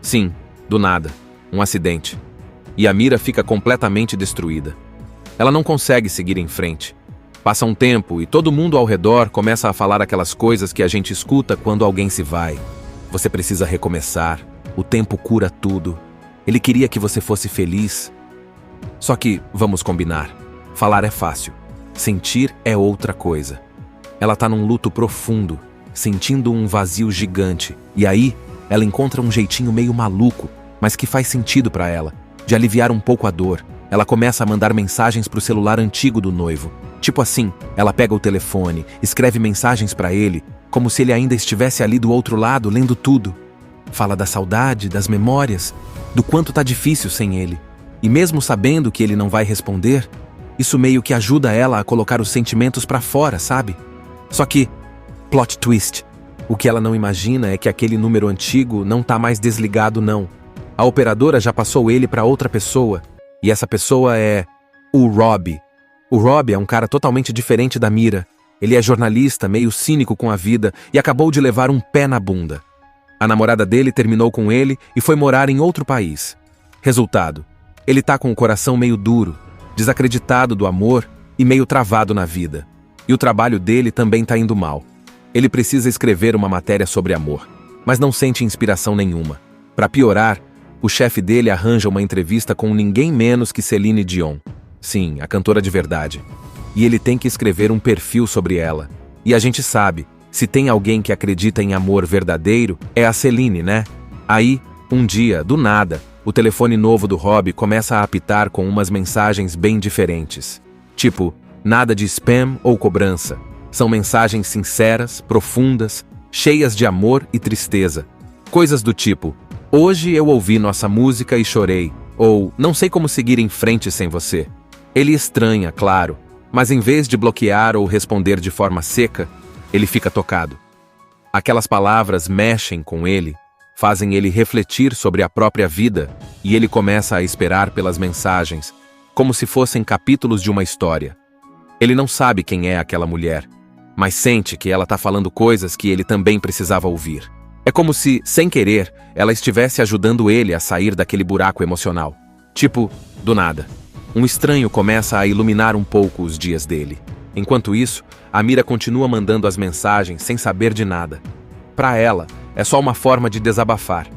Sim, do nada, um acidente. E a Mira fica completamente destruída. Ela não consegue seguir em frente. Passa um tempo e todo mundo ao redor começa a falar aquelas coisas que a gente escuta quando alguém se vai. Você precisa recomeçar, o tempo cura tudo. Ele queria que você fosse feliz. Só que, vamos combinar, falar é fácil, sentir é outra coisa. Ela tá num luto profundo, sentindo um vazio gigante, e aí ela encontra um jeitinho meio maluco, mas que faz sentido pra ela, de aliviar um pouco a dor. Ela começa a mandar mensagens pro celular antigo do noivo. Tipo assim, ela pega o telefone, escreve mensagens pra ele, como se ele ainda estivesse ali do outro lado, lendo tudo. Fala da saudade, das memórias, do quanto tá difícil sem ele. E mesmo sabendo que ele não vai responder, isso meio que ajuda ela a colocar os sentimentos pra fora, sabe? Só que, plot twist, o que ela não imagina é que aquele número antigo não tá mais desligado não. A operadora já passou ele pra outra pessoa, e essa pessoa é o Rob. O Rob é um cara totalmente diferente da Mira. Ele é jornalista, meio cínico com a vida e acabou de levar um pé na bunda. A namorada dele terminou com ele e foi morar em outro país. Resultado, ele tá com o coração meio duro, desacreditado do amor e meio travado na vida. E o trabalho dele também tá indo mal. Ele precisa escrever uma matéria sobre amor, mas não sente inspiração nenhuma. Para piorar, o chefe dele arranja uma entrevista com ninguém menos que Celine Dion. Sim, a cantora de verdade. E ele tem que escrever um perfil sobre ela. E a gente sabe, se tem alguém que acredita em amor verdadeiro, é a Celine, né? Aí, um dia, do nada, o telefone novo do Rob começa a apitar com umas mensagens bem diferentes. Tipo, nada de spam ou cobrança. São mensagens sinceras, profundas, cheias de amor e tristeza. Coisas do tipo, hoje eu ouvi nossa música e chorei, ou não sei como seguir em frente sem você. Ele estranha, claro, mas em vez de bloquear ou responder de forma seca, ele fica tocado. Aquelas palavras mexem com ele, fazem ele refletir sobre a própria vida e ele começa a esperar pelas mensagens, como se fossem capítulos de uma história. Ele não sabe quem é aquela mulher, mas sente que ela está falando coisas que ele também precisava ouvir. É como se, sem querer, ela estivesse ajudando ele a sair daquele buraco emocional. Tipo, do nada. Um estranho começa a iluminar um pouco os dias dele. Enquanto isso, a Mira continua mandando as mensagens sem saber de nada. Para ela, é só uma forma de desabafar.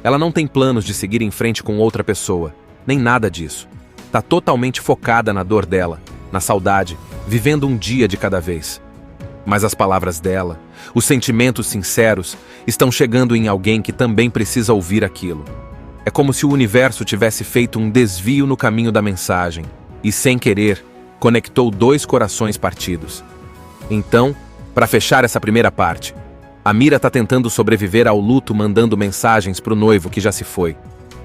Ela não tem planos de seguir em frente com outra pessoa, nem nada disso. Tá totalmente focada na dor dela, na saudade, vivendo um dia de cada vez. Mas as palavras dela, os sentimentos sinceros, estão chegando em alguém que também precisa ouvir aquilo. É como se o universo tivesse feito um desvio no caminho da mensagem e, sem querer, conectou dois corações partidos. Então, para fechar essa primeira parte, a Mira tá tentando sobreviver ao luto mandando mensagens pro noivo que já se foi.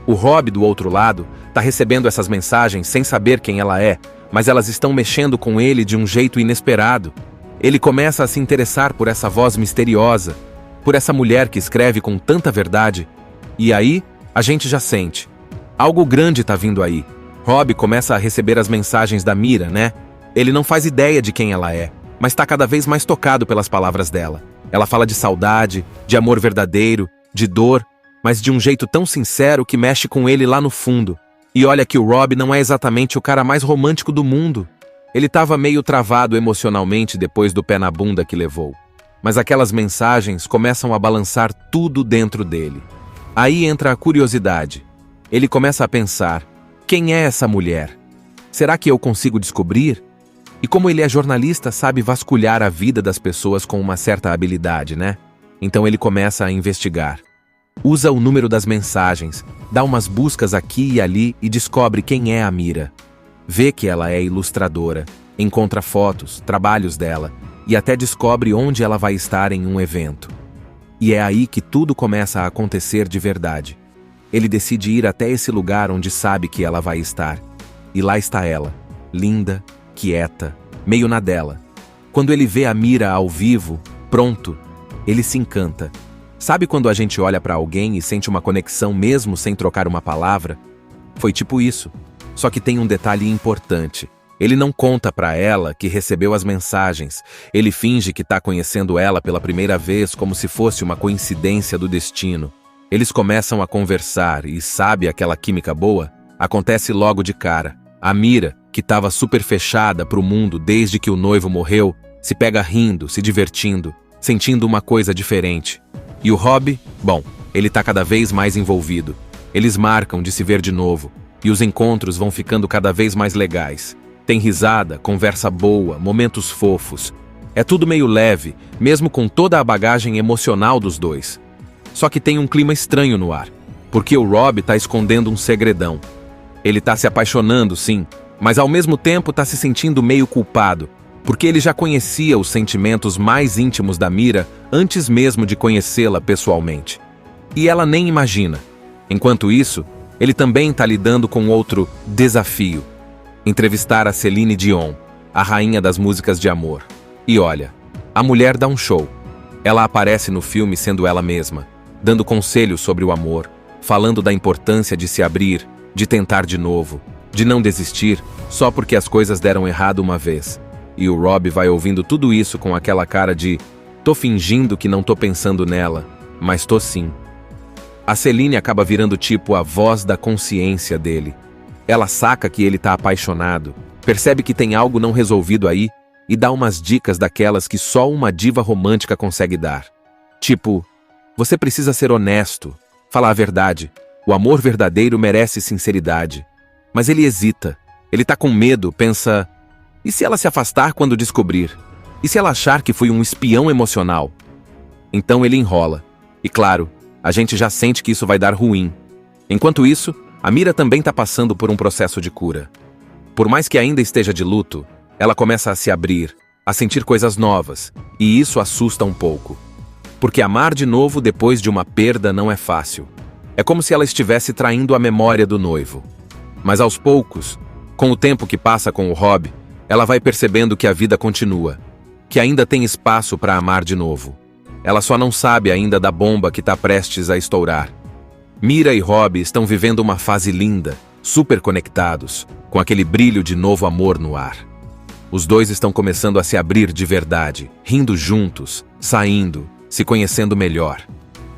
O Rob, do outro lado, tá recebendo essas mensagens sem saber quem ela é, mas elas estão mexendo com ele de um jeito inesperado. Ele começa a se interessar por essa voz misteriosa, por essa mulher que escreve com tanta verdade. E aí, a gente já sente. Algo grande tá vindo aí. Rob começa a receber as mensagens da Mira, né? Ele não faz ideia de quem ela é, mas tá cada vez mais tocado pelas palavras dela. Ela fala de saudade, de amor verdadeiro, de dor, mas de um jeito tão sincero que mexe com ele lá no fundo. E olha que o Rob não é exatamente o cara mais romântico do mundo. Ele estava meio travado emocionalmente depois do pé na bunda que levou. Mas aquelas mensagens começam a balançar tudo dentro dele. Aí entra a curiosidade. Ele começa a pensar, quem é essa mulher? Será que eu consigo descobrir? E como ele é jornalista, sabe vasculhar a vida das pessoas com uma certa habilidade, né? Então ele começa a investigar. Usa o número das mensagens, dá umas buscas aqui e ali e descobre quem é a Mira. Vê que ela é ilustradora, encontra fotos, trabalhos dela e até descobre onde ela vai estar em um evento. E é aí que tudo começa a acontecer de verdade. Ele decide ir até esse lugar onde sabe que ela vai estar. E lá está ela, linda, quieta, meio na dela. Quando ele vê a Mira ao vivo, pronto, ele se encanta. Sabe quando a gente olha para alguém e sente uma conexão mesmo sem trocar uma palavra? Foi tipo isso. Só que tem um detalhe importante. Ele não conta para ela que recebeu as mensagens. Ele finge que está conhecendo ela pela primeira vez como se fosse uma coincidência do destino. Eles começam a conversar e sabe aquela química boa? Acontece logo de cara. A Mira, que estava super fechada para o mundo desde que o noivo morreu, se pega rindo, se divertindo, sentindo uma coisa diferente. E o Rob, bom, ele tá cada vez mais envolvido. Eles marcam de se ver de novo, e os encontros vão ficando cada vez mais legais. Tem risada, conversa boa, momentos fofos. É tudo meio leve, mesmo com toda a bagagem emocional dos dois. Só que tem um clima estranho no ar, porque o Rob tá escondendo um segredão. Ele tá se apaixonando, sim, mas ao mesmo tempo tá se sentindo meio culpado, porque ele já conhecia os sentimentos mais íntimos da Mira antes mesmo de conhecê-la pessoalmente. E ela nem imagina. Enquanto isso, ele também tá lidando com outro desafio. Entrevistar a Celine Dion, a rainha das músicas de amor. E olha, a mulher dá um show. Ela aparece no filme sendo ela mesma, dando conselhos sobre o amor, falando da importância de se abrir, de tentar de novo, de não desistir só porque as coisas deram errado uma vez. E o Rob vai ouvindo tudo isso com aquela cara de tô fingindo que não tô pensando nela, mas tô sim. A Celine acaba virando tipo a voz da consciência dele. Ela saca que ele tá apaixonado, percebe que tem algo não resolvido aí e dá umas dicas daquelas que só uma diva romântica consegue dar. Tipo, você precisa ser honesto, Falar a verdade, o amor verdadeiro merece sinceridade. Mas ele hesita, ele tá com medo, pensa... E se ela se afastar quando descobrir? E se ela achar que fui um espião emocional? Então ele enrola. E claro, a gente já sente que isso vai dar ruim. Enquanto isso, a Mira também tá passando por um processo de cura. Por mais que ainda esteja de luto, ela começa a se abrir, a sentir coisas novas, e isso assusta um pouco. Porque amar de novo depois de uma perda não é fácil. É como se ela estivesse traindo a memória do noivo. Mas aos poucos, com o tempo que passa com o Rob, ela vai percebendo que a vida continua, que ainda tem espaço para amar de novo. Ela só não sabe ainda da bomba que está prestes a estourar. Mira e Rob estão vivendo uma fase linda, super conectados, com aquele brilho de novo amor no ar. Os dois estão começando a se abrir de verdade, rindo juntos, saindo, se conhecendo melhor.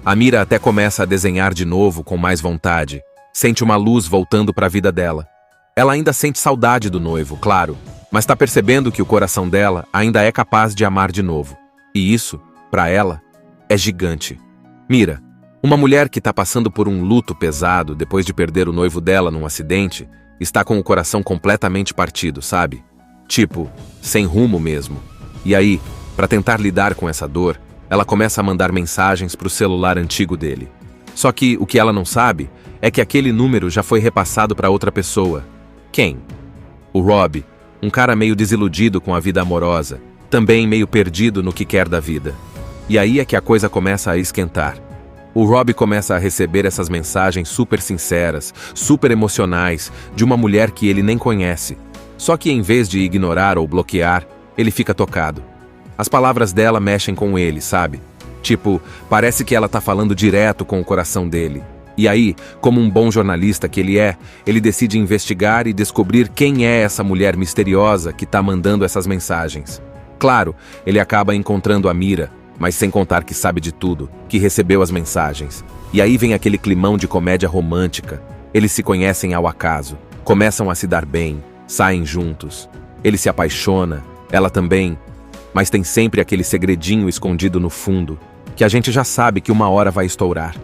A Mira até começa a desenhar de novo com mais vontade, sente uma luz voltando para a vida dela. Ela ainda sente saudade do noivo, claro, mas está percebendo que o coração dela ainda é capaz de amar de novo. E isso, para ela, é gigante. Mira, uma mulher que está passando por um luto pesado depois de perder o noivo dela num acidente, está com o coração completamente partido, sabe? Tipo, sem rumo mesmo. E aí, para tentar lidar com essa dor, ela começa a mandar mensagens para o celular antigo dele. Só que o que ela não sabe é que aquele número já foi repassado para outra pessoa. Quem? O Rob, um cara meio desiludido com a vida amorosa, também meio perdido no que quer da vida. E aí é que a coisa começa a esquentar. O Rob começa a receber essas mensagens super sinceras, super emocionais, de uma mulher que ele nem conhece. Só que em vez de ignorar ou bloquear, ele fica tocado. As palavras dela mexem com ele, sabe? Tipo, parece que ela tá falando direto com o coração dele. E aí, como um bom jornalista que ele é, ele decide investigar e descobrir quem é essa mulher misteriosa que tá mandando essas mensagens. Claro, ele acaba encontrando a Mira, mas sem contar que sabe de tudo, que recebeu as mensagens. E aí vem aquele climão de comédia romântica. Eles se conhecem ao acaso, começam a se dar bem, saem juntos. Ele se apaixona, ela também, mas tem sempre aquele segredinho escondido no fundo, que a gente já sabe que uma hora vai estourar.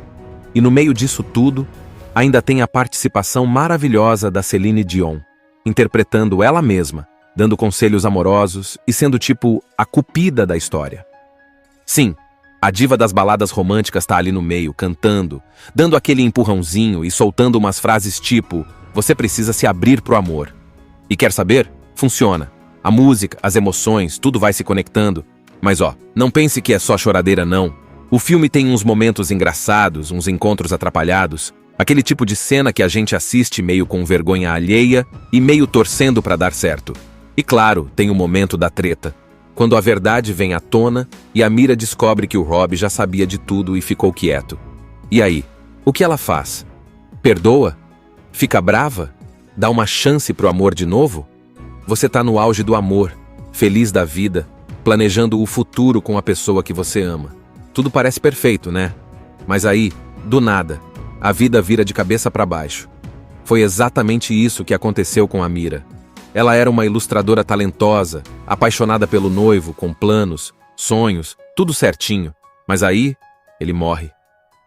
E no meio disso tudo, ainda tem a participação maravilhosa da Celine Dion, interpretando ela mesma, dando conselhos amorosos e sendo tipo a cupida da história. Sim, a diva das baladas românticas tá ali no meio, cantando, dando aquele empurrãozinho e soltando umas frases tipo: você precisa se abrir pro amor. E quer saber? Funciona. A música, as emoções, tudo vai se conectando. Mas ó, não pense que é só choradeira não. O filme tem uns momentos engraçados, uns encontros atrapalhados, aquele tipo de cena que a gente assiste meio com vergonha alheia e meio torcendo pra dar certo. E claro, tem o momento da treta, quando a verdade vem à tona e a Mira descobre que o Rob já sabia de tudo e ficou quieto. E aí, o que ela faz? Perdoa? Fica brava? Dá uma chance pro amor de novo? Você tá no auge do amor, feliz da vida, planejando o futuro com a pessoa que você ama. Tudo parece perfeito, né? Mas aí, do nada, a vida vira de cabeça para baixo. Foi exatamente isso que aconteceu com a Mira. Ela era uma ilustradora talentosa, apaixonada pelo noivo, com planos, sonhos, tudo certinho. Mas aí, ele morre.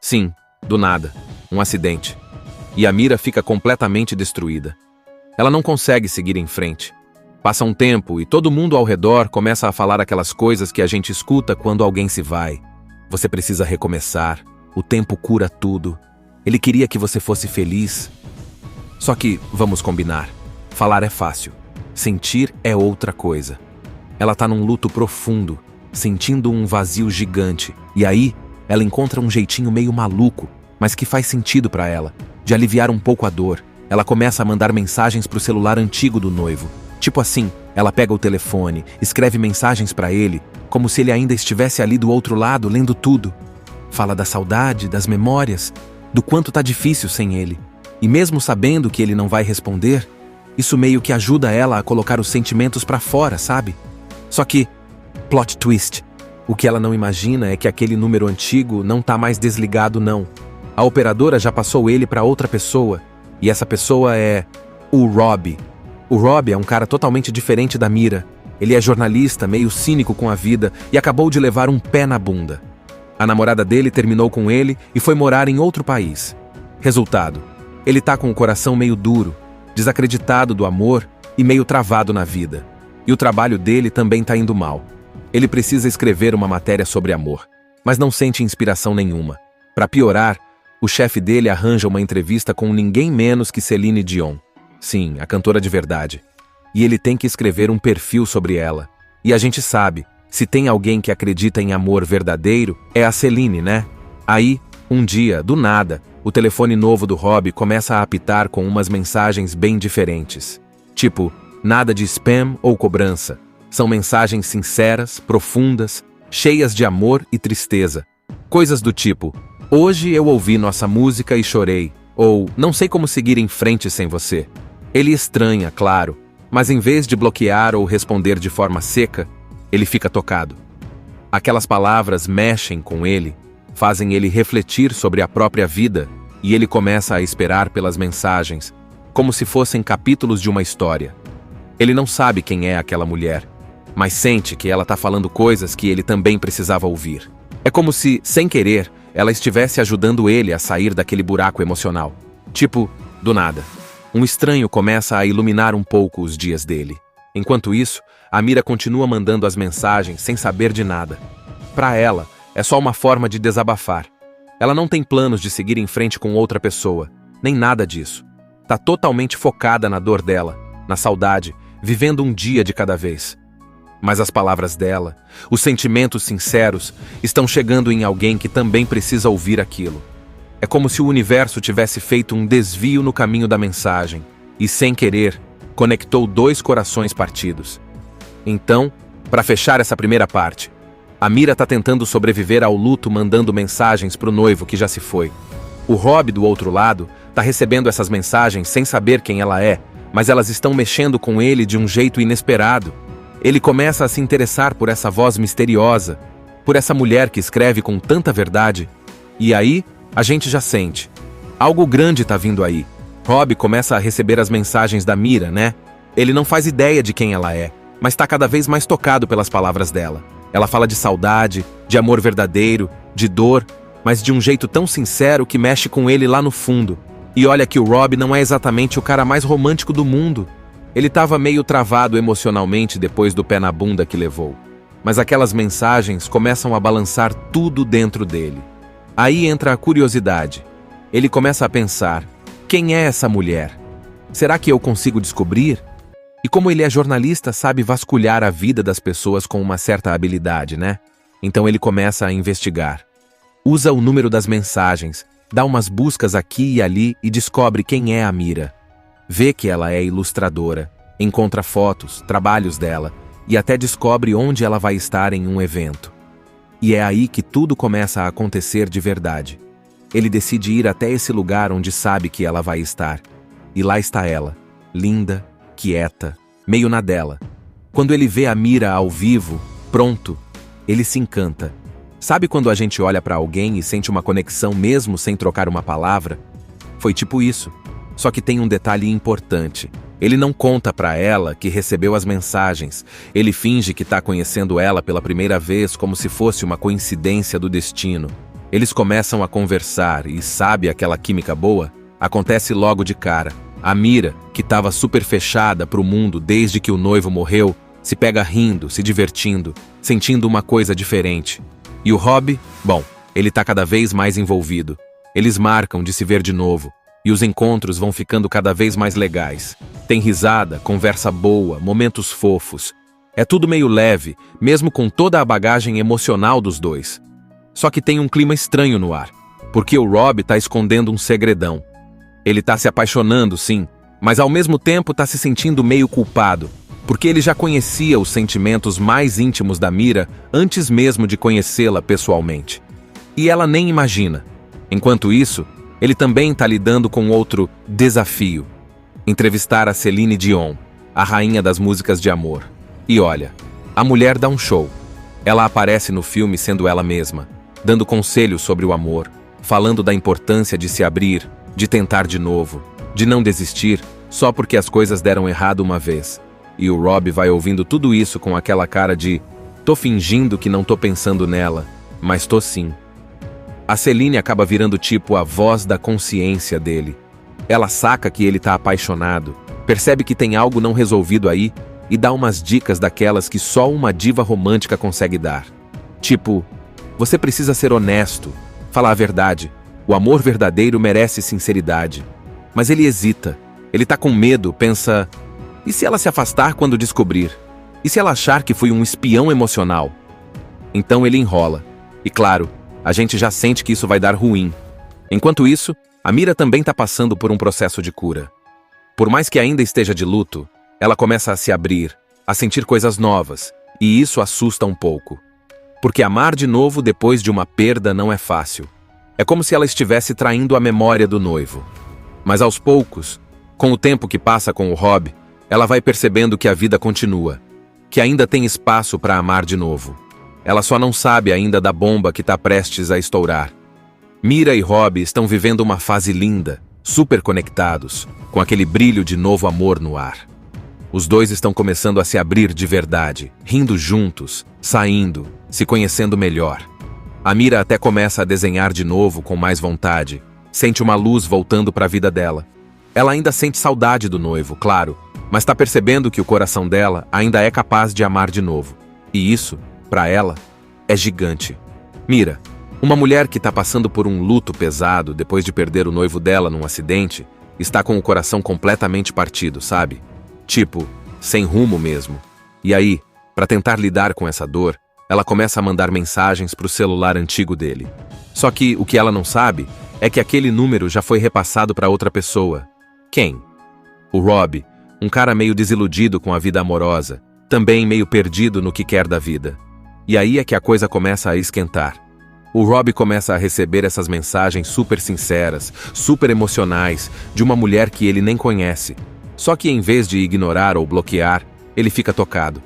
Sim, do nada, um acidente. E a Mira fica completamente destruída. Ela não consegue seguir em frente. Passa um tempo e todo mundo ao redor começa a falar aquelas coisas que a gente escuta quando alguém se vai. Você precisa recomeçar, o tempo cura tudo. Ele queria que você fosse feliz. Só que, vamos combinar, falar é fácil, sentir é outra coisa. Ela tá num luto profundo, sentindo um vazio gigante, e aí ela encontra um jeitinho meio maluco, mas que faz sentido pra ela, de aliviar um pouco a dor. Ela começa a mandar mensagens pro celular antigo do noivo. Tipo assim, ela pega o telefone, escreve mensagens pra ele, como se ele ainda estivesse ali do outro lado, lendo tudo. Fala da saudade, das memórias, do quanto tá difícil sem ele. E mesmo sabendo que ele não vai responder, isso meio que ajuda ela a colocar os sentimentos pra fora, sabe? Só que, plot twist, o que ela não imagina é que aquele número antigo não tá mais desligado não. A operadora já passou ele pra outra pessoa, e essa pessoa é o Rob. O Rob é um cara totalmente diferente da Mira. Ele é jornalista, meio cínico com a vida e acabou de levar um pé na bunda. A namorada dele terminou com ele e foi morar em outro país. Resultado: ele tá com o coração meio duro, desacreditado do amor e meio travado na vida. E o trabalho dele também tá indo mal. Ele precisa escrever uma matéria sobre amor, mas não sente inspiração nenhuma. Para piorar, o chefe dele arranja uma entrevista com ninguém menos que Celine Dion. Sim, a cantora de verdade. E ele tem que escrever um perfil sobre ela. E a gente sabe, se tem alguém que acredita em amor verdadeiro, é a Celine, né? Aí, um dia, do nada, o telefone novo do Rob começa a apitar com umas mensagens bem diferentes. Tipo, nada de spam ou cobrança. São mensagens sinceras, profundas, cheias de amor e tristeza. Coisas do tipo: hoje eu ouvi nossa música e chorei, ou não sei como seguir em frente sem você. Ele estranha, claro, mas em vez de bloquear ou responder de forma seca, ele fica tocado. Aquelas palavras mexem com ele, fazem ele refletir sobre a própria vida, e ele começa a esperar pelas mensagens, como se fossem capítulos de uma história. Ele não sabe quem é aquela mulher, mas sente que ela está falando coisas que ele também precisava ouvir. É como se, sem querer, ela estivesse ajudando ele a sair daquele buraco emocional. Tipo, do nada, um estranho começa a iluminar um pouco os dias dele. Enquanto isso, a Mira continua mandando as mensagens sem saber de nada. Para ela, é só uma forma de desabafar. Ela não tem planos de seguir em frente com outra pessoa, nem nada disso. Tá totalmente focada na dor dela, na saudade, vivendo um dia de cada vez. Mas as palavras dela, os sentimentos sinceros, estão chegando em alguém que também precisa ouvir aquilo. É como se o universo tivesse feito um desvio no caminho da mensagem e, sem querer, conectou dois corações partidos. Então, para fechar essa primeira parte, a Mira tá tentando sobreviver ao luto mandando mensagens pro noivo que já se foi. O Rob, do outro lado, tá recebendo essas mensagens sem saber quem ela é, mas elas estão mexendo com ele de um jeito inesperado. Ele começa a se interessar por essa voz misteriosa, por essa mulher que escreve com tanta verdade. E aí, a gente já sente. Algo grande tá vindo aí. Rob começa a receber as mensagens da Mira, né? Ele não faz ideia de quem ela é, mas tá cada vez mais tocado pelas palavras dela. Ela fala de saudade, de amor verdadeiro, de dor, mas de um jeito tão sincero que mexe com ele lá no fundo. E olha que o Rob não é exatamente o cara mais romântico do mundo. Ele estava meio travado emocionalmente depois do pé na bunda que levou. Mas aquelas mensagens começam a balançar tudo dentro dele. Aí entra a curiosidade. Ele começa a pensar: quem é essa mulher? Será que eu consigo descobrir? E como ele é jornalista, sabe vasculhar a vida das pessoas com uma certa habilidade, né? Então ele começa a investigar. Usa o número das mensagens, dá umas buscas aqui e ali e descobre quem é a Mira. Vê que ela é ilustradora, encontra fotos, trabalhos dela e até descobre onde ela vai estar em um evento. E é aí que tudo começa a acontecer de verdade. Ele decide ir até esse lugar onde sabe que ela vai estar. E lá está ela, linda, quieta, meio na dela. Quando ele vê a Mira ao vivo, pronto, ele se encanta. Sabe quando a gente olha para alguém e sente uma conexão mesmo sem trocar uma palavra? Foi tipo isso. Só que tem um detalhe importante. Ele não conta para ela que recebeu as mensagens. Ele finge que está conhecendo ela pela primeira vez como se fosse uma coincidência do destino. Eles começam a conversar e sabe aquela química boa? Acontece logo de cara. A Mira, que estava super fechada para o mundo desde que o noivo morreu, se pega rindo, se divertindo, sentindo uma coisa diferente. E o Rob, bom, ele tá cada vez mais envolvido. Eles marcam de se ver de novo. E os encontros vão ficando cada vez mais legais. Tem risada, conversa boa, momentos fofos. É tudo meio leve, mesmo com toda a bagagem emocional dos dois. Só que tem um clima estranho no ar, porque o Rob tá escondendo um segredão. Ele tá se apaixonando, sim, mas ao mesmo tempo tá se sentindo meio culpado, porque ele já conhecia os sentimentos mais íntimos da Mira antes mesmo de conhecê-la pessoalmente. E ela nem imagina. Enquanto isso, ele também está lidando com outro desafio: entrevistar a Celine Dion, a rainha das músicas de amor. E olha, a mulher dá um show. Ela aparece no filme sendo ela mesma, dando conselhos sobre o amor, falando da importância de se abrir, de tentar de novo, de não desistir só porque as coisas deram errado uma vez. E o Rob vai ouvindo tudo isso com aquela cara de: tô fingindo que não tô pensando nela, mas tô sim. A Celine acaba virando tipo a voz da consciência dele. Ela saca que ele tá apaixonado, percebe que tem algo não resolvido aí e dá umas dicas daquelas que só uma diva romântica consegue dar. Tipo, você precisa ser honesto, falar a verdade. O amor verdadeiro merece sinceridade. Mas ele hesita, ele tá com medo, pensa... E se ela se afastar quando descobrir? E se ela achar que fui um espião emocional? Então ele enrola. E claro, a gente já sente que isso vai dar ruim. Enquanto isso, a Mira também tá passando por um processo de cura. Por mais que ainda esteja de luto, ela começa a se abrir, a sentir coisas novas, e isso assusta um pouco. Porque amar de novo depois de uma perda não é fácil. É como se ela estivesse traindo a memória do noivo. Mas aos poucos, com o tempo que passa com o Rob, ela vai percebendo que a vida continua, que ainda tem espaço para amar de novo. Ela só não sabe ainda da bomba que está prestes a estourar. Mira e Rob estão vivendo uma fase linda, super conectados, com aquele brilho de novo amor no ar. Os dois estão começando a se abrir de verdade, rindo juntos, saindo, se conhecendo melhor. A Mira até começa a desenhar de novo com mais vontade, sente uma luz voltando para a vida dela. Ela ainda sente saudade do noivo, claro, mas está percebendo que o coração dela ainda é capaz de amar de novo. E isso, para ela, é gigante. Mira, uma mulher que está passando por um luto pesado depois de perder o noivo dela num acidente, está com o coração completamente partido, sabe? Tipo, sem rumo mesmo. E aí, para tentar lidar com essa dor, ela começa a mandar mensagens para o celular antigo dele. Só que o que ela não sabe é que aquele número já foi repassado para outra pessoa. Quem? O Rob, um cara meio desiludido com a vida amorosa, também meio perdido no que quer da vida. E aí é que a coisa começa a esquentar. O Rob começa a receber essas mensagens super sinceras, super emocionais, de uma mulher que ele nem conhece. Só que em vez de ignorar ou bloquear, ele fica tocado.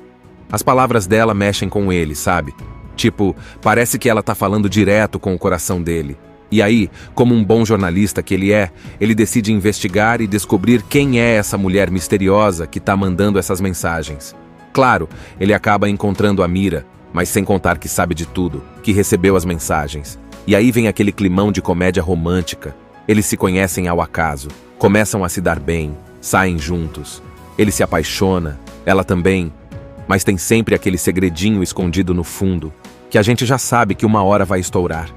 As palavras dela mexem com ele, sabe? Tipo, parece que ela tá falando direto com o coração dele. E aí, como um bom jornalista que ele é, ele decide investigar e descobrir quem é essa mulher misteriosa que tá mandando essas mensagens. Claro, ele acaba encontrando a Mira, mas sem contar que sabe de tudo, que recebeu as mensagens. E aí vem aquele climão de comédia romântica. Eles se conhecem ao acaso, começam a se dar bem, saem juntos. Ele se apaixona, ela também, mas tem sempre aquele segredinho escondido no fundo, que a gente já sabe que uma hora vai estourar.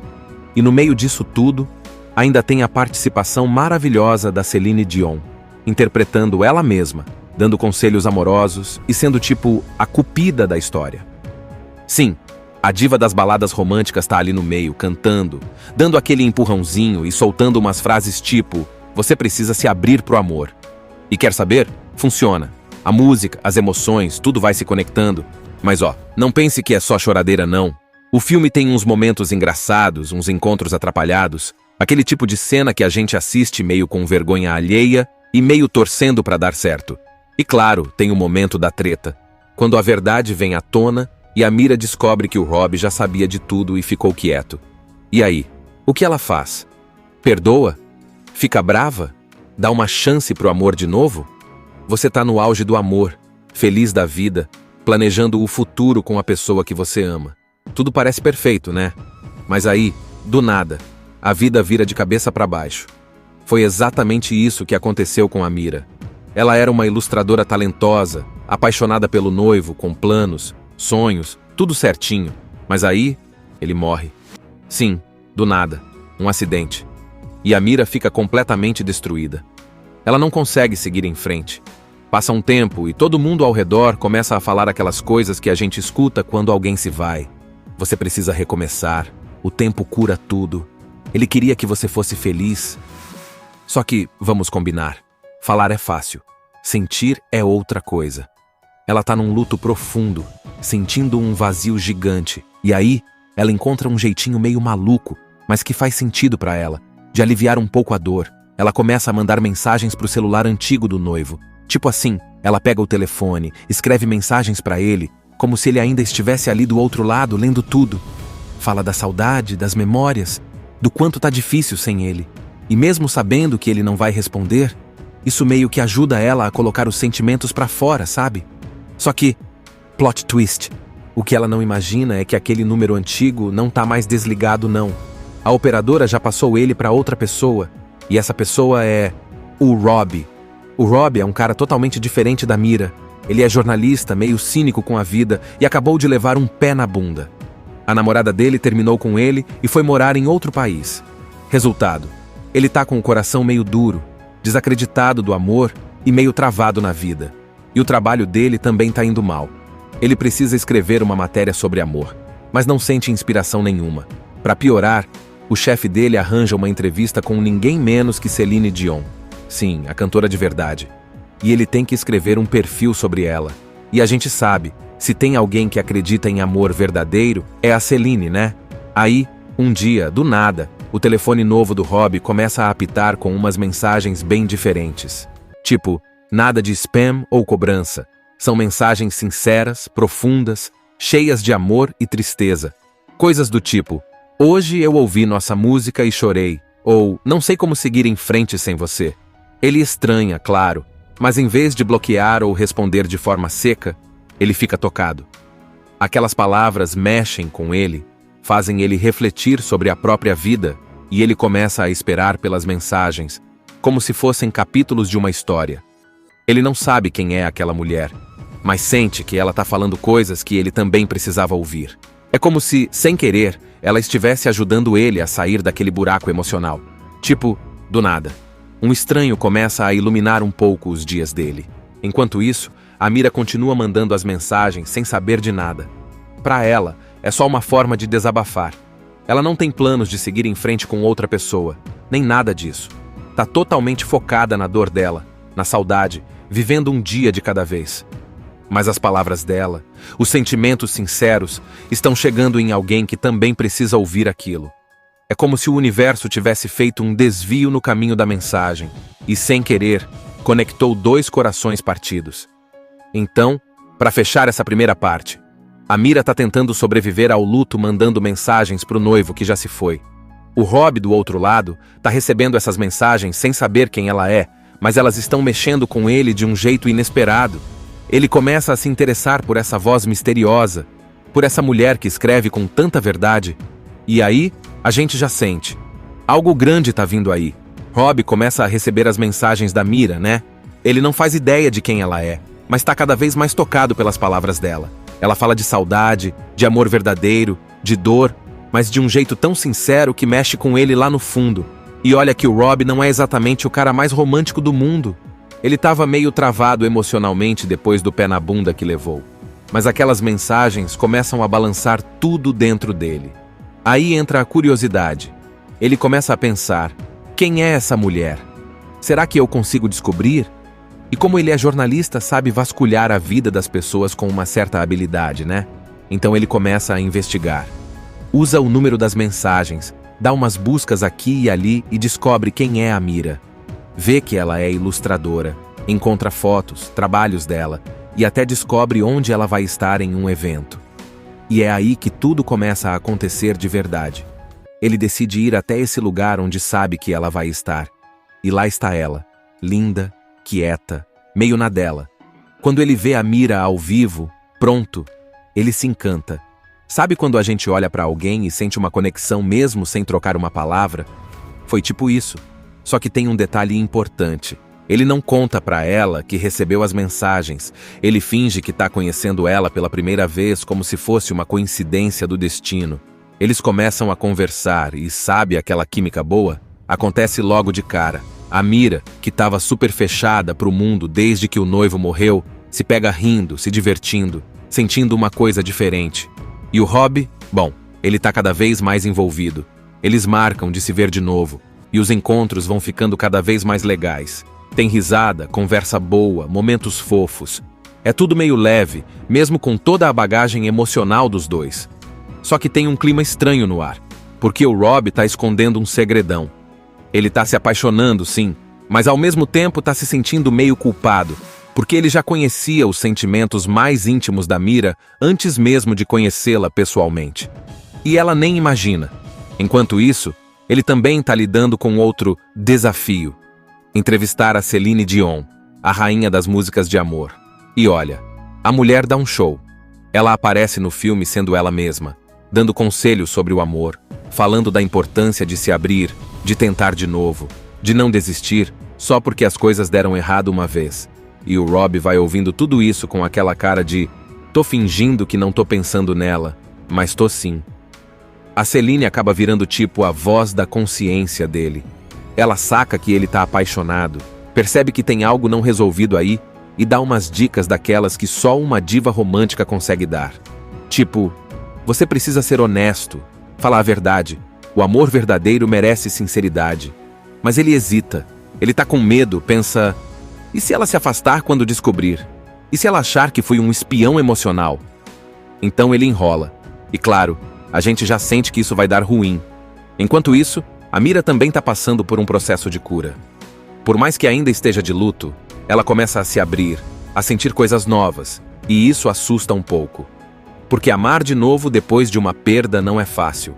E no meio disso tudo, ainda tem a participação maravilhosa da Celine Dion, interpretando ela mesma, dando conselhos amorosos e sendo tipo a cupida da história. Sim, a diva das baladas românticas tá ali no meio, cantando, dando aquele empurrãozinho e soltando umas frases tipo: você precisa se abrir pro amor. E quer saber? Funciona. A música, as emoções, tudo vai se conectando. Mas ó, não pense que é só choradeira não. O filme tem uns momentos engraçados, uns encontros atrapalhados, aquele tipo de cena que a gente assiste meio com vergonha alheia e meio torcendo pra dar certo. E claro, tem o momento da treta, quando a verdade vem à tona e a Mira descobre que o Rob já sabia de tudo e ficou quieto. E aí, o que ela faz? Perdoa? Fica brava? Dá uma chance pro amor de novo? Você tá no auge do amor, feliz da vida, planejando o futuro com a pessoa que você ama. Tudo parece perfeito, né? Mas aí, do nada, a vida vira de cabeça para baixo. Foi exatamente isso que aconteceu com a Mira. Ela era uma ilustradora talentosa, apaixonada pelo noivo, com planos, sonhos, tudo certinho. Mas aí, ele morre. Sim, do nada, um acidente. E a Mira fica completamente destruída. Ela não consegue seguir em frente. Passa um tempo e todo mundo ao redor começa a falar aquelas coisas que a gente escuta quando alguém se vai. Você precisa recomeçar, o tempo cura tudo. Ele queria que você fosse feliz. Só que, vamos combinar, falar é fácil, sentir é outra coisa. Ela tá num luto profundo, sentindo um vazio gigante. E aí, ela encontra um jeitinho meio maluco, mas que faz sentido pra ela, de aliviar um pouco a dor. Ela começa a mandar mensagens pro celular antigo do noivo. Tipo assim, ela pega o telefone, escreve mensagens pra ele, como se ele ainda estivesse ali do outro lado, lendo tudo. Fala da saudade, das memórias, do quanto tá difícil sem ele. E mesmo sabendo que ele não vai responder, isso meio que ajuda ela a colocar os sentimentos pra fora, sabe? Só que, plot twist, o que ela não imagina é que aquele número antigo não tá mais desligado não. A operadora já passou ele para outra pessoa, e essa pessoa é o Rob. O Rob é um cara totalmente diferente da Mira. Ele é jornalista, meio cínico com a vida e acabou de levar um pé na bunda. A namorada dele terminou com ele e foi morar em outro país. Resultado, ele tá com o coração meio duro, desacreditado do amor e meio travado na vida. E o trabalho dele também tá indo mal. Ele precisa escrever uma matéria sobre amor, mas não sente inspiração nenhuma. Para piorar, o chefe dele arranja uma entrevista com ninguém menos que Celine Dion. Sim, a cantora de verdade. E ele tem que escrever um perfil sobre ela. E a gente sabe, se tem alguém que acredita em amor verdadeiro, é a Celine, né? Aí, um dia, do nada, o telefone novo do Rob começa a apitar com umas mensagens bem diferentes. Tipo, nada de spam ou cobrança. São mensagens sinceras, profundas, cheias de amor e tristeza. Coisas do tipo: hoje eu ouvi nossa música e chorei, ou não sei como seguir em frente sem você. Ele estranha, claro, mas em vez de bloquear ou responder de forma seca, ele fica tocado. Aquelas palavras mexem com ele, fazem ele refletir sobre a própria vida, e ele começa a esperar pelas mensagens, como se fossem capítulos de uma história. Ele não sabe quem é aquela mulher, mas sente que ela está falando coisas que ele também precisava ouvir. É como se, sem querer, ela estivesse ajudando ele a sair daquele buraco emocional. Tipo, do nada. Um estranho começa a iluminar um pouco os dias dele. Enquanto isso, a Mira continua mandando as mensagens sem saber de nada. Para ela, é só uma forma de desabafar. Ela não tem planos de seguir em frente com outra pessoa, nem nada disso. Tá totalmente focada na dor dela, na saudade, vivendo um dia de cada vez. Mas as palavras dela, os sentimentos sinceros, estão chegando em alguém que também precisa ouvir aquilo. É como se o universo tivesse feito um desvio no caminho da mensagem e, sem querer, conectou dois corações partidos. Então, para fechar essa primeira parte, a Mira tá tentando sobreviver ao luto mandando mensagens pro noivo que já se foi. O Rob, do outro lado, tá recebendo essas mensagens sem saber quem ela é, mas elas estão mexendo com ele de um jeito inesperado. Ele começa a se interessar por essa voz misteriosa, por essa mulher que escreve com tanta verdade. E aí, a gente já sente. Algo grande tá vindo aí. Rob começa a receber as mensagens da Mira, né? Ele não faz ideia de quem ela é, mas tá cada vez mais tocado pelas palavras dela. Ela fala de saudade, de amor verdadeiro, de dor, mas de um jeito tão sincero que mexe com ele lá no fundo. E olha que o Rob não é exatamente o cara mais romântico do mundo. Ele estava meio travado emocionalmente depois do pé na bunda que levou. Mas aquelas mensagens começam a balançar tudo dentro dele. Aí entra a curiosidade. Ele começa a pensar: quem é essa mulher? Será que eu consigo descobrir? E como ele é jornalista, sabe vasculhar a vida das pessoas com uma certa habilidade, né? Então ele começa a investigar. Usa o número das mensagens, dá umas buscas aqui e ali e descobre quem é a Mira. Vê que ela é ilustradora, encontra fotos, trabalhos dela e até descobre onde ela vai estar em um evento. E é aí que tudo começa a acontecer de verdade. Ele decide ir até esse lugar onde sabe que ela vai estar. E lá está ela, linda, quieta, meio na dela. Quando ele vê a Mira ao vivo, pronto, ele se encanta. Sabe quando a gente olha para alguém e sente uma conexão mesmo sem trocar uma palavra? Foi tipo isso. Só que tem um detalhe importante. Ele não conta para ela que recebeu as mensagens. Ele finge que está conhecendo ela pela primeira vez como se fosse uma coincidência do destino. Eles começam a conversar e sabe aquela química boa? Acontece logo de cara. A Mira, que estava super fechada para o mundo desde que o noivo morreu, se pega rindo, se divertindo, sentindo uma coisa diferente. E o Rob, bom, ele tá cada vez mais envolvido. Eles marcam de se ver de novo, e os encontros vão ficando cada vez mais legais. Tem risada, conversa boa, momentos fofos. É tudo meio leve, mesmo com toda a bagagem emocional dos dois. Só que tem um clima estranho no ar, porque o Rob tá escondendo um segredão. Ele tá se apaixonando, sim, mas ao mesmo tempo tá se sentindo meio culpado, porque ele já conhecia os sentimentos mais íntimos da Mira antes mesmo de conhecê-la pessoalmente. E ela nem imagina. Enquanto isso, ele também tá lidando com outro desafio. Entrevistar a Celine Dion, a rainha das músicas de amor. E olha, a mulher dá um show. Ela aparece no filme sendo ela mesma, dando conselhos sobre o amor, falando da importância de se abrir, de tentar de novo, de não desistir só porque as coisas deram errado uma vez. E o Rob vai ouvindo tudo isso com aquela cara de tô fingindo que não tô pensando nela, mas tô sim. A Celine acaba virando tipo a voz da consciência dele. Ela saca que ele tá apaixonado, percebe que tem algo não resolvido aí e dá umas dicas daquelas que só uma diva romântica consegue dar. Tipo, você precisa ser honesto, falar a verdade. O amor verdadeiro merece sinceridade. Mas ele hesita, ele tá com medo, pensa... E se ela se afastar quando descobrir? E se ela achar que fui um espião emocional? Então ele enrola. E claro, a gente já sente que isso vai dar ruim. Enquanto isso, a Mira também tá passando por um processo de cura. Por mais que ainda esteja de luto, ela começa a se abrir, a sentir coisas novas, e isso assusta um pouco. Porque amar de novo depois de uma perda não é fácil.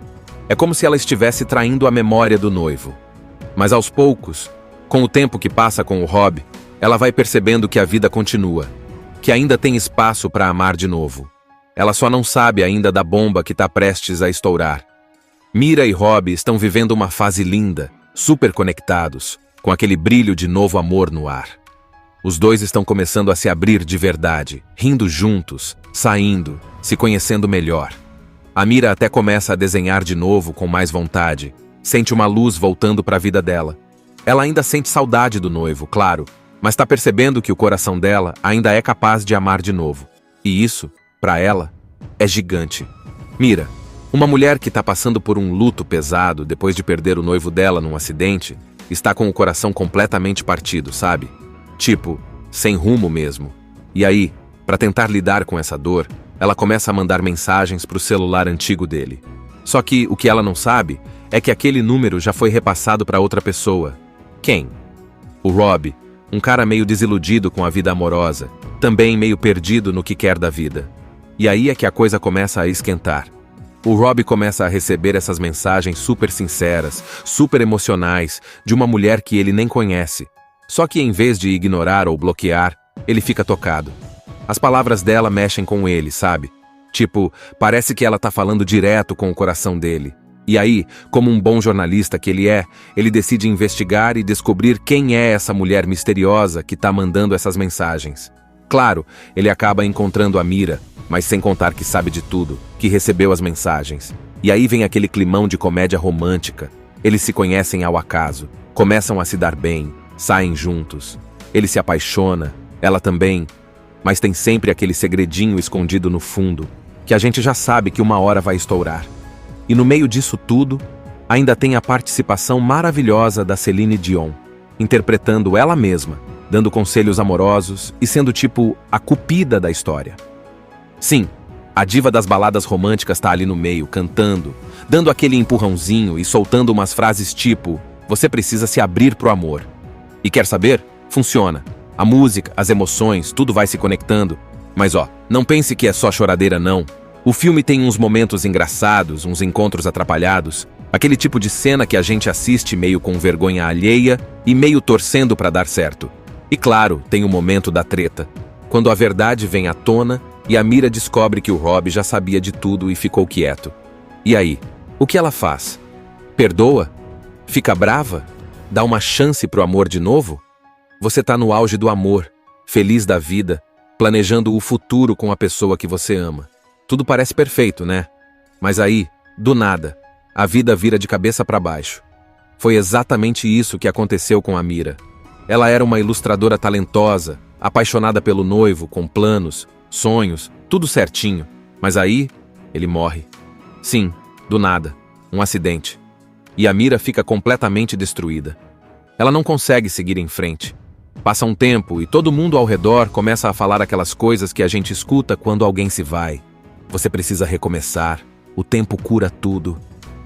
É como se ela estivesse traindo a memória do noivo. Mas aos poucos, com o tempo que passa com o Rob, ela vai percebendo que a vida continua, que ainda tem espaço para amar de novo. Ela só não sabe ainda da bomba que está prestes a estourar. Mira e Rob estão vivendo uma fase linda, super conectados, com aquele brilho de novo amor no ar. Os dois estão começando a se abrir de verdade, rindo juntos, saindo, se conhecendo melhor. A Mira até começa a desenhar de novo com mais vontade, sente uma luz voltando para a vida dela. Ela ainda sente saudade do noivo, claro, mas está percebendo que o coração dela ainda é capaz de amar de novo. E isso, para ela, é gigante. Mira, uma mulher que está passando por um luto pesado depois de perder o noivo dela num acidente, está com o coração completamente partido, sabe? Tipo, sem rumo mesmo. E aí, para tentar lidar com essa dor, ela começa a mandar mensagens para o celular antigo dele. Só que o que ela não sabe é que aquele número já foi repassado para outra pessoa. Quem? O Rob, um cara meio desiludido com a vida amorosa, também meio perdido no que quer da vida. E aí é que a coisa começa a esquentar. O Rob começa a receber essas mensagens super sinceras, super emocionais, de uma mulher que ele nem conhece. Só que em vez de ignorar ou bloquear, ele fica tocado. As palavras dela mexem com ele, sabe? Tipo, parece que ela tá falando direto com o coração dele. E aí, como um bom jornalista que ele é, ele decide investigar e descobrir quem é essa mulher misteriosa que tá mandando essas mensagens. Claro, ele acaba encontrando a Mira, mas sem contar que sabe de tudo, que recebeu as mensagens. E aí vem aquele climão de comédia romântica. Eles se conhecem ao acaso, começam a se dar bem, saem juntos. Ele se apaixona, ela também, mas tem sempre aquele segredinho escondido no fundo, que a gente já sabe que uma hora vai estourar. E no meio disso tudo, ainda tem a participação maravilhosa da Celine Dion, interpretando ela mesma, dando conselhos amorosos e sendo tipo a cupida da história. Sim, a diva das baladas românticas tá ali no meio, cantando, dando aquele empurrãozinho e soltando umas frases tipo "Você precisa se abrir pro amor". E quer saber? Funciona. A música, as emoções, tudo vai se conectando. Mas não pense que é só choradeira não. O filme tem uns momentos engraçados, uns encontros atrapalhados, aquele tipo de cena que a gente assiste meio com vergonha alheia e meio torcendo pra dar certo. E claro, tem o momento da treta, quando a verdade vem à tona e a Mira descobre que o Rob já sabia de tudo e ficou quieto. E aí, o que ela faz? Perdoa? Fica brava? Dá uma chance pro amor de novo? Você tá no auge do amor, feliz da vida, planejando o futuro com a pessoa que você ama. Tudo parece perfeito, né? Mas aí, do nada, a vida vira de cabeça para baixo. Foi exatamente isso que aconteceu com a Mira. Ela era uma ilustradora talentosa, apaixonada pelo noivo, com planos, sonhos, tudo certinho. Mas aí, ele morre. Sim, do nada, um acidente. E a Mira fica completamente destruída. Ela não consegue seguir em frente. Passa um tempo e todo mundo ao redor começa a falar aquelas coisas que a gente escuta quando alguém se vai. Você precisa recomeçar, o tempo cura tudo.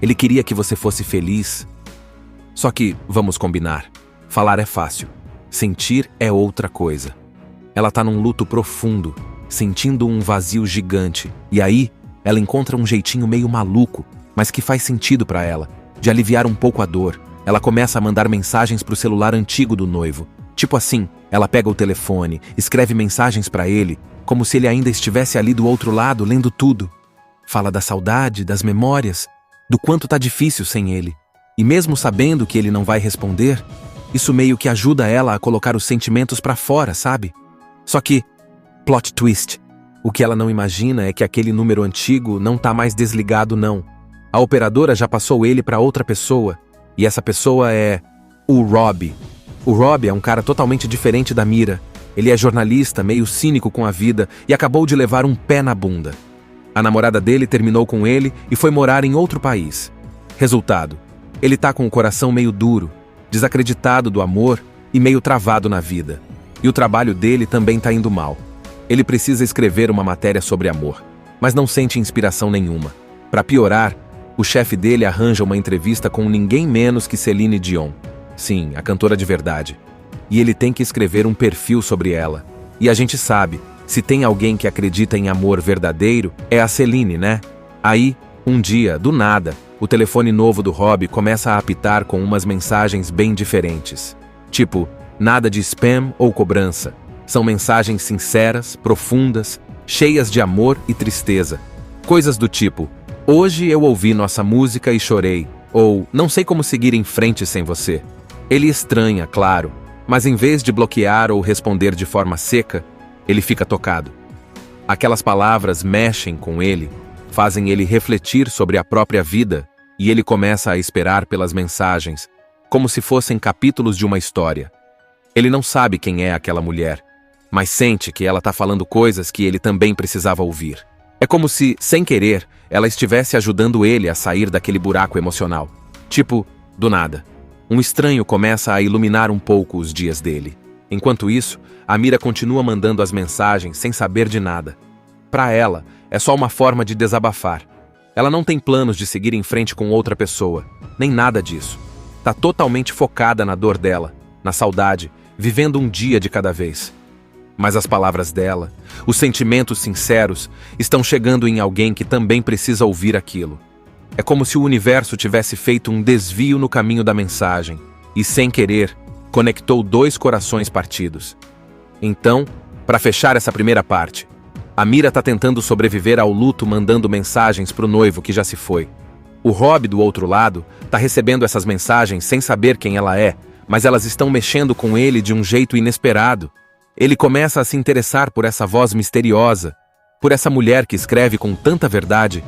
Ele queria que você fosse feliz. Só que, vamos combinar, falar é fácil, sentir é outra coisa. Ela tá num luto profundo, sentindo um vazio gigante, e aí ela encontra um jeitinho meio maluco, mas que faz sentido pra ela, de aliviar um pouco a dor. Ela começa a mandar mensagens pro celular antigo do noivo. Tipo assim, ela pega o telefone, escreve mensagens pra ele, como se ele ainda estivesse ali do outro lado, lendo tudo. Fala da saudade, das memórias, do quanto tá difícil sem ele. E mesmo sabendo que ele não vai responder, isso meio que ajuda ela a colocar os sentimentos pra fora, sabe? Só que, plot twist, o que ela não imagina é que aquele número antigo não tá mais desligado não. A operadora já passou ele pra outra pessoa, e essa pessoa é o Rob. O Rob é um cara totalmente diferente da Mira. Ele é jornalista, meio cínico com a vida e acabou de levar um pé na bunda. A namorada dele terminou com ele e foi morar em outro país. Resultado, ele tá com o coração meio duro, desacreditado do amor e meio travado na vida. E o trabalho dele também tá indo mal. Ele precisa escrever uma matéria sobre amor, mas não sente inspiração nenhuma. Para piorar, o chefe dele arranja uma entrevista com ninguém menos que Celine Dion. Sim, a cantora de verdade. E ele tem que escrever um perfil sobre ela. E a gente sabe, se tem alguém que acredita em amor verdadeiro, é a Celine, né? Aí, um dia, do nada, o telefone novo do Rob começa a apitar com umas mensagens bem diferentes. Tipo, nada de spam ou cobrança. São mensagens sinceras, profundas, cheias de amor e tristeza. Coisas do tipo, hoje eu ouvi nossa música e chorei, ou não sei como seguir em frente sem você. Ele estranha, claro, mas em vez de bloquear ou responder de forma seca, ele fica tocado. Aquelas palavras mexem com ele, fazem ele refletir sobre a própria vida e ele começa a esperar pelas mensagens, como se fossem capítulos de uma história. Ele não sabe quem é aquela mulher, mas sente que ela está falando coisas que ele também precisava ouvir. É como se, sem querer, ela estivesse ajudando ele a sair daquele buraco emocional. Tipo, do nada. Um estranho começa a iluminar um pouco os dias dele. Enquanto isso, a Mira continua mandando as mensagens sem saber de nada. Para ela, é só uma forma de desabafar. Ela não tem planos de seguir em frente com outra pessoa, nem nada disso. Tá totalmente focada na dor dela, na saudade, vivendo um dia de cada vez. Mas as palavras dela, os sentimentos sinceros, estão chegando em alguém que também precisa ouvir aquilo. É como se o universo tivesse feito um desvio no caminho da mensagem e, sem querer, conectou dois corações partidos. Então, para fechar essa primeira parte, a Mira tá tentando sobreviver ao luto mandando mensagens pro noivo que já se foi. O Rob, do outro lado, tá recebendo essas mensagens sem saber quem ela é, mas elas estão mexendo com ele de um jeito inesperado. Ele começa a se interessar por essa voz misteriosa, por essa mulher que escreve com tanta verdade.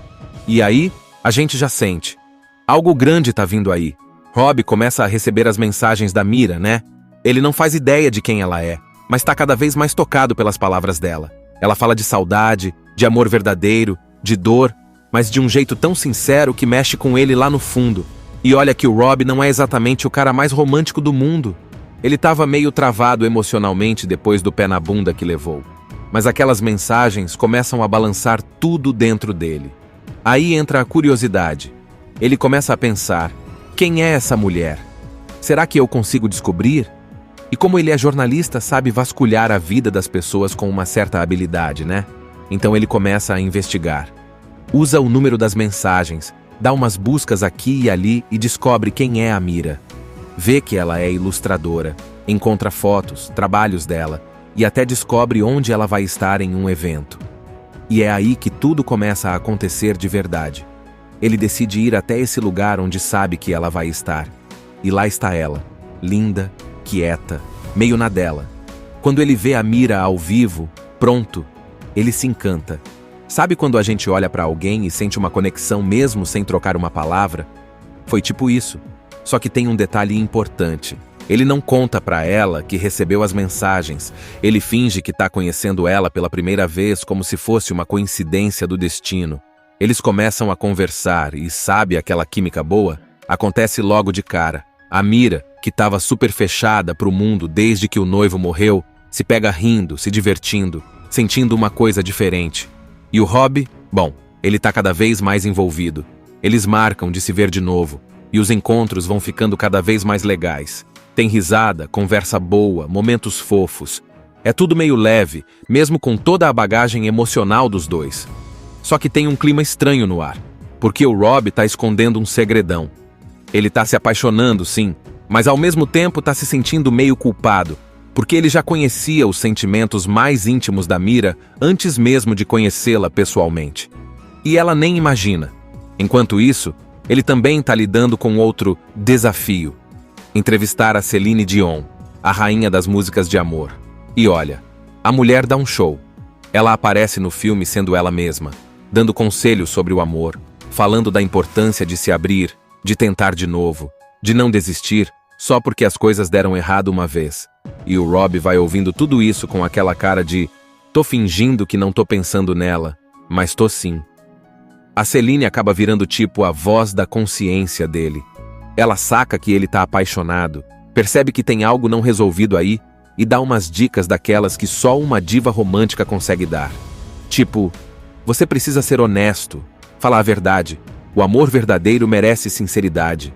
E aí, a gente já sente. Algo grande tá vindo aí. Rob começa a receber as mensagens da Mira, né? Ele não faz ideia de quem ela é, mas tá cada vez mais tocado pelas palavras dela. Ela fala de saudade, de amor verdadeiro, de dor, mas de um jeito tão sincero que mexe com ele lá no fundo. E olha que o Rob não é exatamente o cara mais romântico do mundo. Ele estava meio travado emocionalmente depois do pé na bunda que levou. Mas aquelas mensagens começam a balançar tudo dentro dele. Aí entra a curiosidade. Ele começa a pensar, quem é essa mulher? Será que eu consigo descobrir? E como ele é jornalista, sabe vasculhar a vida das pessoas com uma certa habilidade, né? Então ele começa a investigar. Usa o número das mensagens, dá umas buscas aqui e ali e descobre quem é a Mira. Vê que ela é ilustradora, encontra fotos, trabalhos dela e até descobre onde ela vai estar em um evento. E é aí que tudo começa a acontecer de verdade. Ele decide ir até esse lugar onde sabe que ela vai estar. E lá está ela, linda, quieta, meio na dela. Quando ele vê a Mira ao vivo, pronto, ele se encanta. Sabe quando a gente olha para alguém e sente uma conexão mesmo sem trocar uma palavra? Foi tipo isso. Só que tem um detalhe importante. Ele não conta para ela que recebeu as mensagens. Ele finge que está conhecendo ela pela primeira vez como se fosse uma coincidência do destino. Eles começam a conversar e sabe aquela química boa? Acontece logo de cara. A Mira, que estava super fechada para o mundo desde que o noivo morreu, se pega rindo, se divertindo, sentindo uma coisa diferente. E o Rob, bom, ele tá cada vez mais envolvido. Eles marcam de se ver de novo, e os encontros vão ficando cada vez mais legais. Tem risada, conversa boa, momentos fofos. É tudo meio leve, mesmo com toda a bagagem emocional dos dois. Só que tem um clima estranho no ar, porque o Rob tá escondendo um segredão. Ele tá se apaixonando, sim, mas ao mesmo tempo tá se sentindo meio culpado, porque ele já conhecia os sentimentos mais íntimos da Mira antes mesmo de conhecê-la pessoalmente. E ela nem imagina. Enquanto isso, ele também está lidando com outro desafio: entrevistar a Celine Dion, a rainha das músicas de amor. E olha, a mulher dá um show. Ela aparece no filme sendo ela mesma, dando conselhos sobre o amor, falando da importância de se abrir, de tentar de novo, de não desistir só porque as coisas deram errado uma vez. E o Rob vai ouvindo tudo isso com aquela cara de: tô fingindo que não tô pensando nela, mas tô sim. A Celine acaba virando tipo a voz da consciência dele. Ela saca que ele tá apaixonado, percebe que tem algo não resolvido aí e dá umas dicas daquelas que só uma diva romântica consegue dar. Tipo, você precisa ser honesto, falar a verdade. O amor verdadeiro merece sinceridade.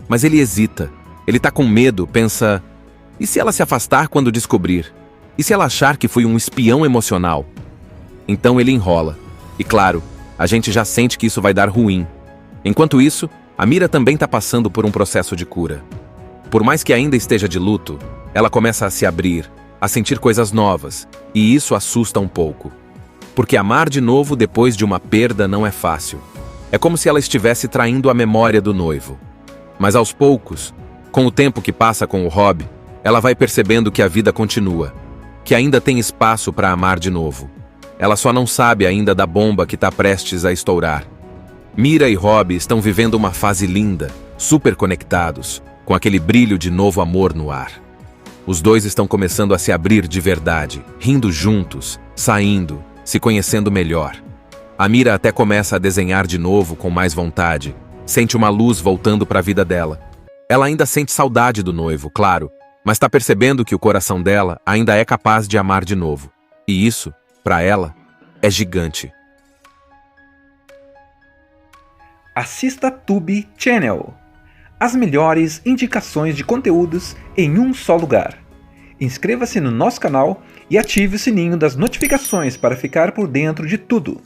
Mas ele hesita, ele tá com medo, pensa: e se ela se afastar quando descobrir? E se ela achar que fui um espião emocional? Então ele enrola. E claro, a gente já sente que isso vai dar ruim. Enquanto isso, a Mira também tá passando por um processo de cura. Por mais que ainda esteja de luto, ela começa a se abrir, a sentir coisas novas, e isso assusta um pouco. Porque amar de novo depois de uma perda não é fácil. É como se ela estivesse traindo a memória do noivo. Mas aos poucos, com o tempo que passa com o Rob, ela vai percebendo que a vida continua, que ainda tem espaço para amar de novo. Ela só não sabe ainda da bomba que está prestes a estourar. Mira e Rob estão vivendo uma fase linda, super conectados, com aquele brilho de novo amor no ar. Os dois estão começando a se abrir de verdade, rindo juntos, saindo, se conhecendo melhor. A Mira até começa a desenhar de novo com mais vontade, sente uma luz voltando para a vida dela. Ela ainda sente saudade do noivo, claro, mas está percebendo que o coração dela ainda é capaz de amar de novo. E isso, para ela, é gigante. Assista Tube Channel. As melhores indicações de conteúdos em um só lugar. Inscreva-se no nosso canal e ative o sininho das notificações para ficar por dentro de tudo.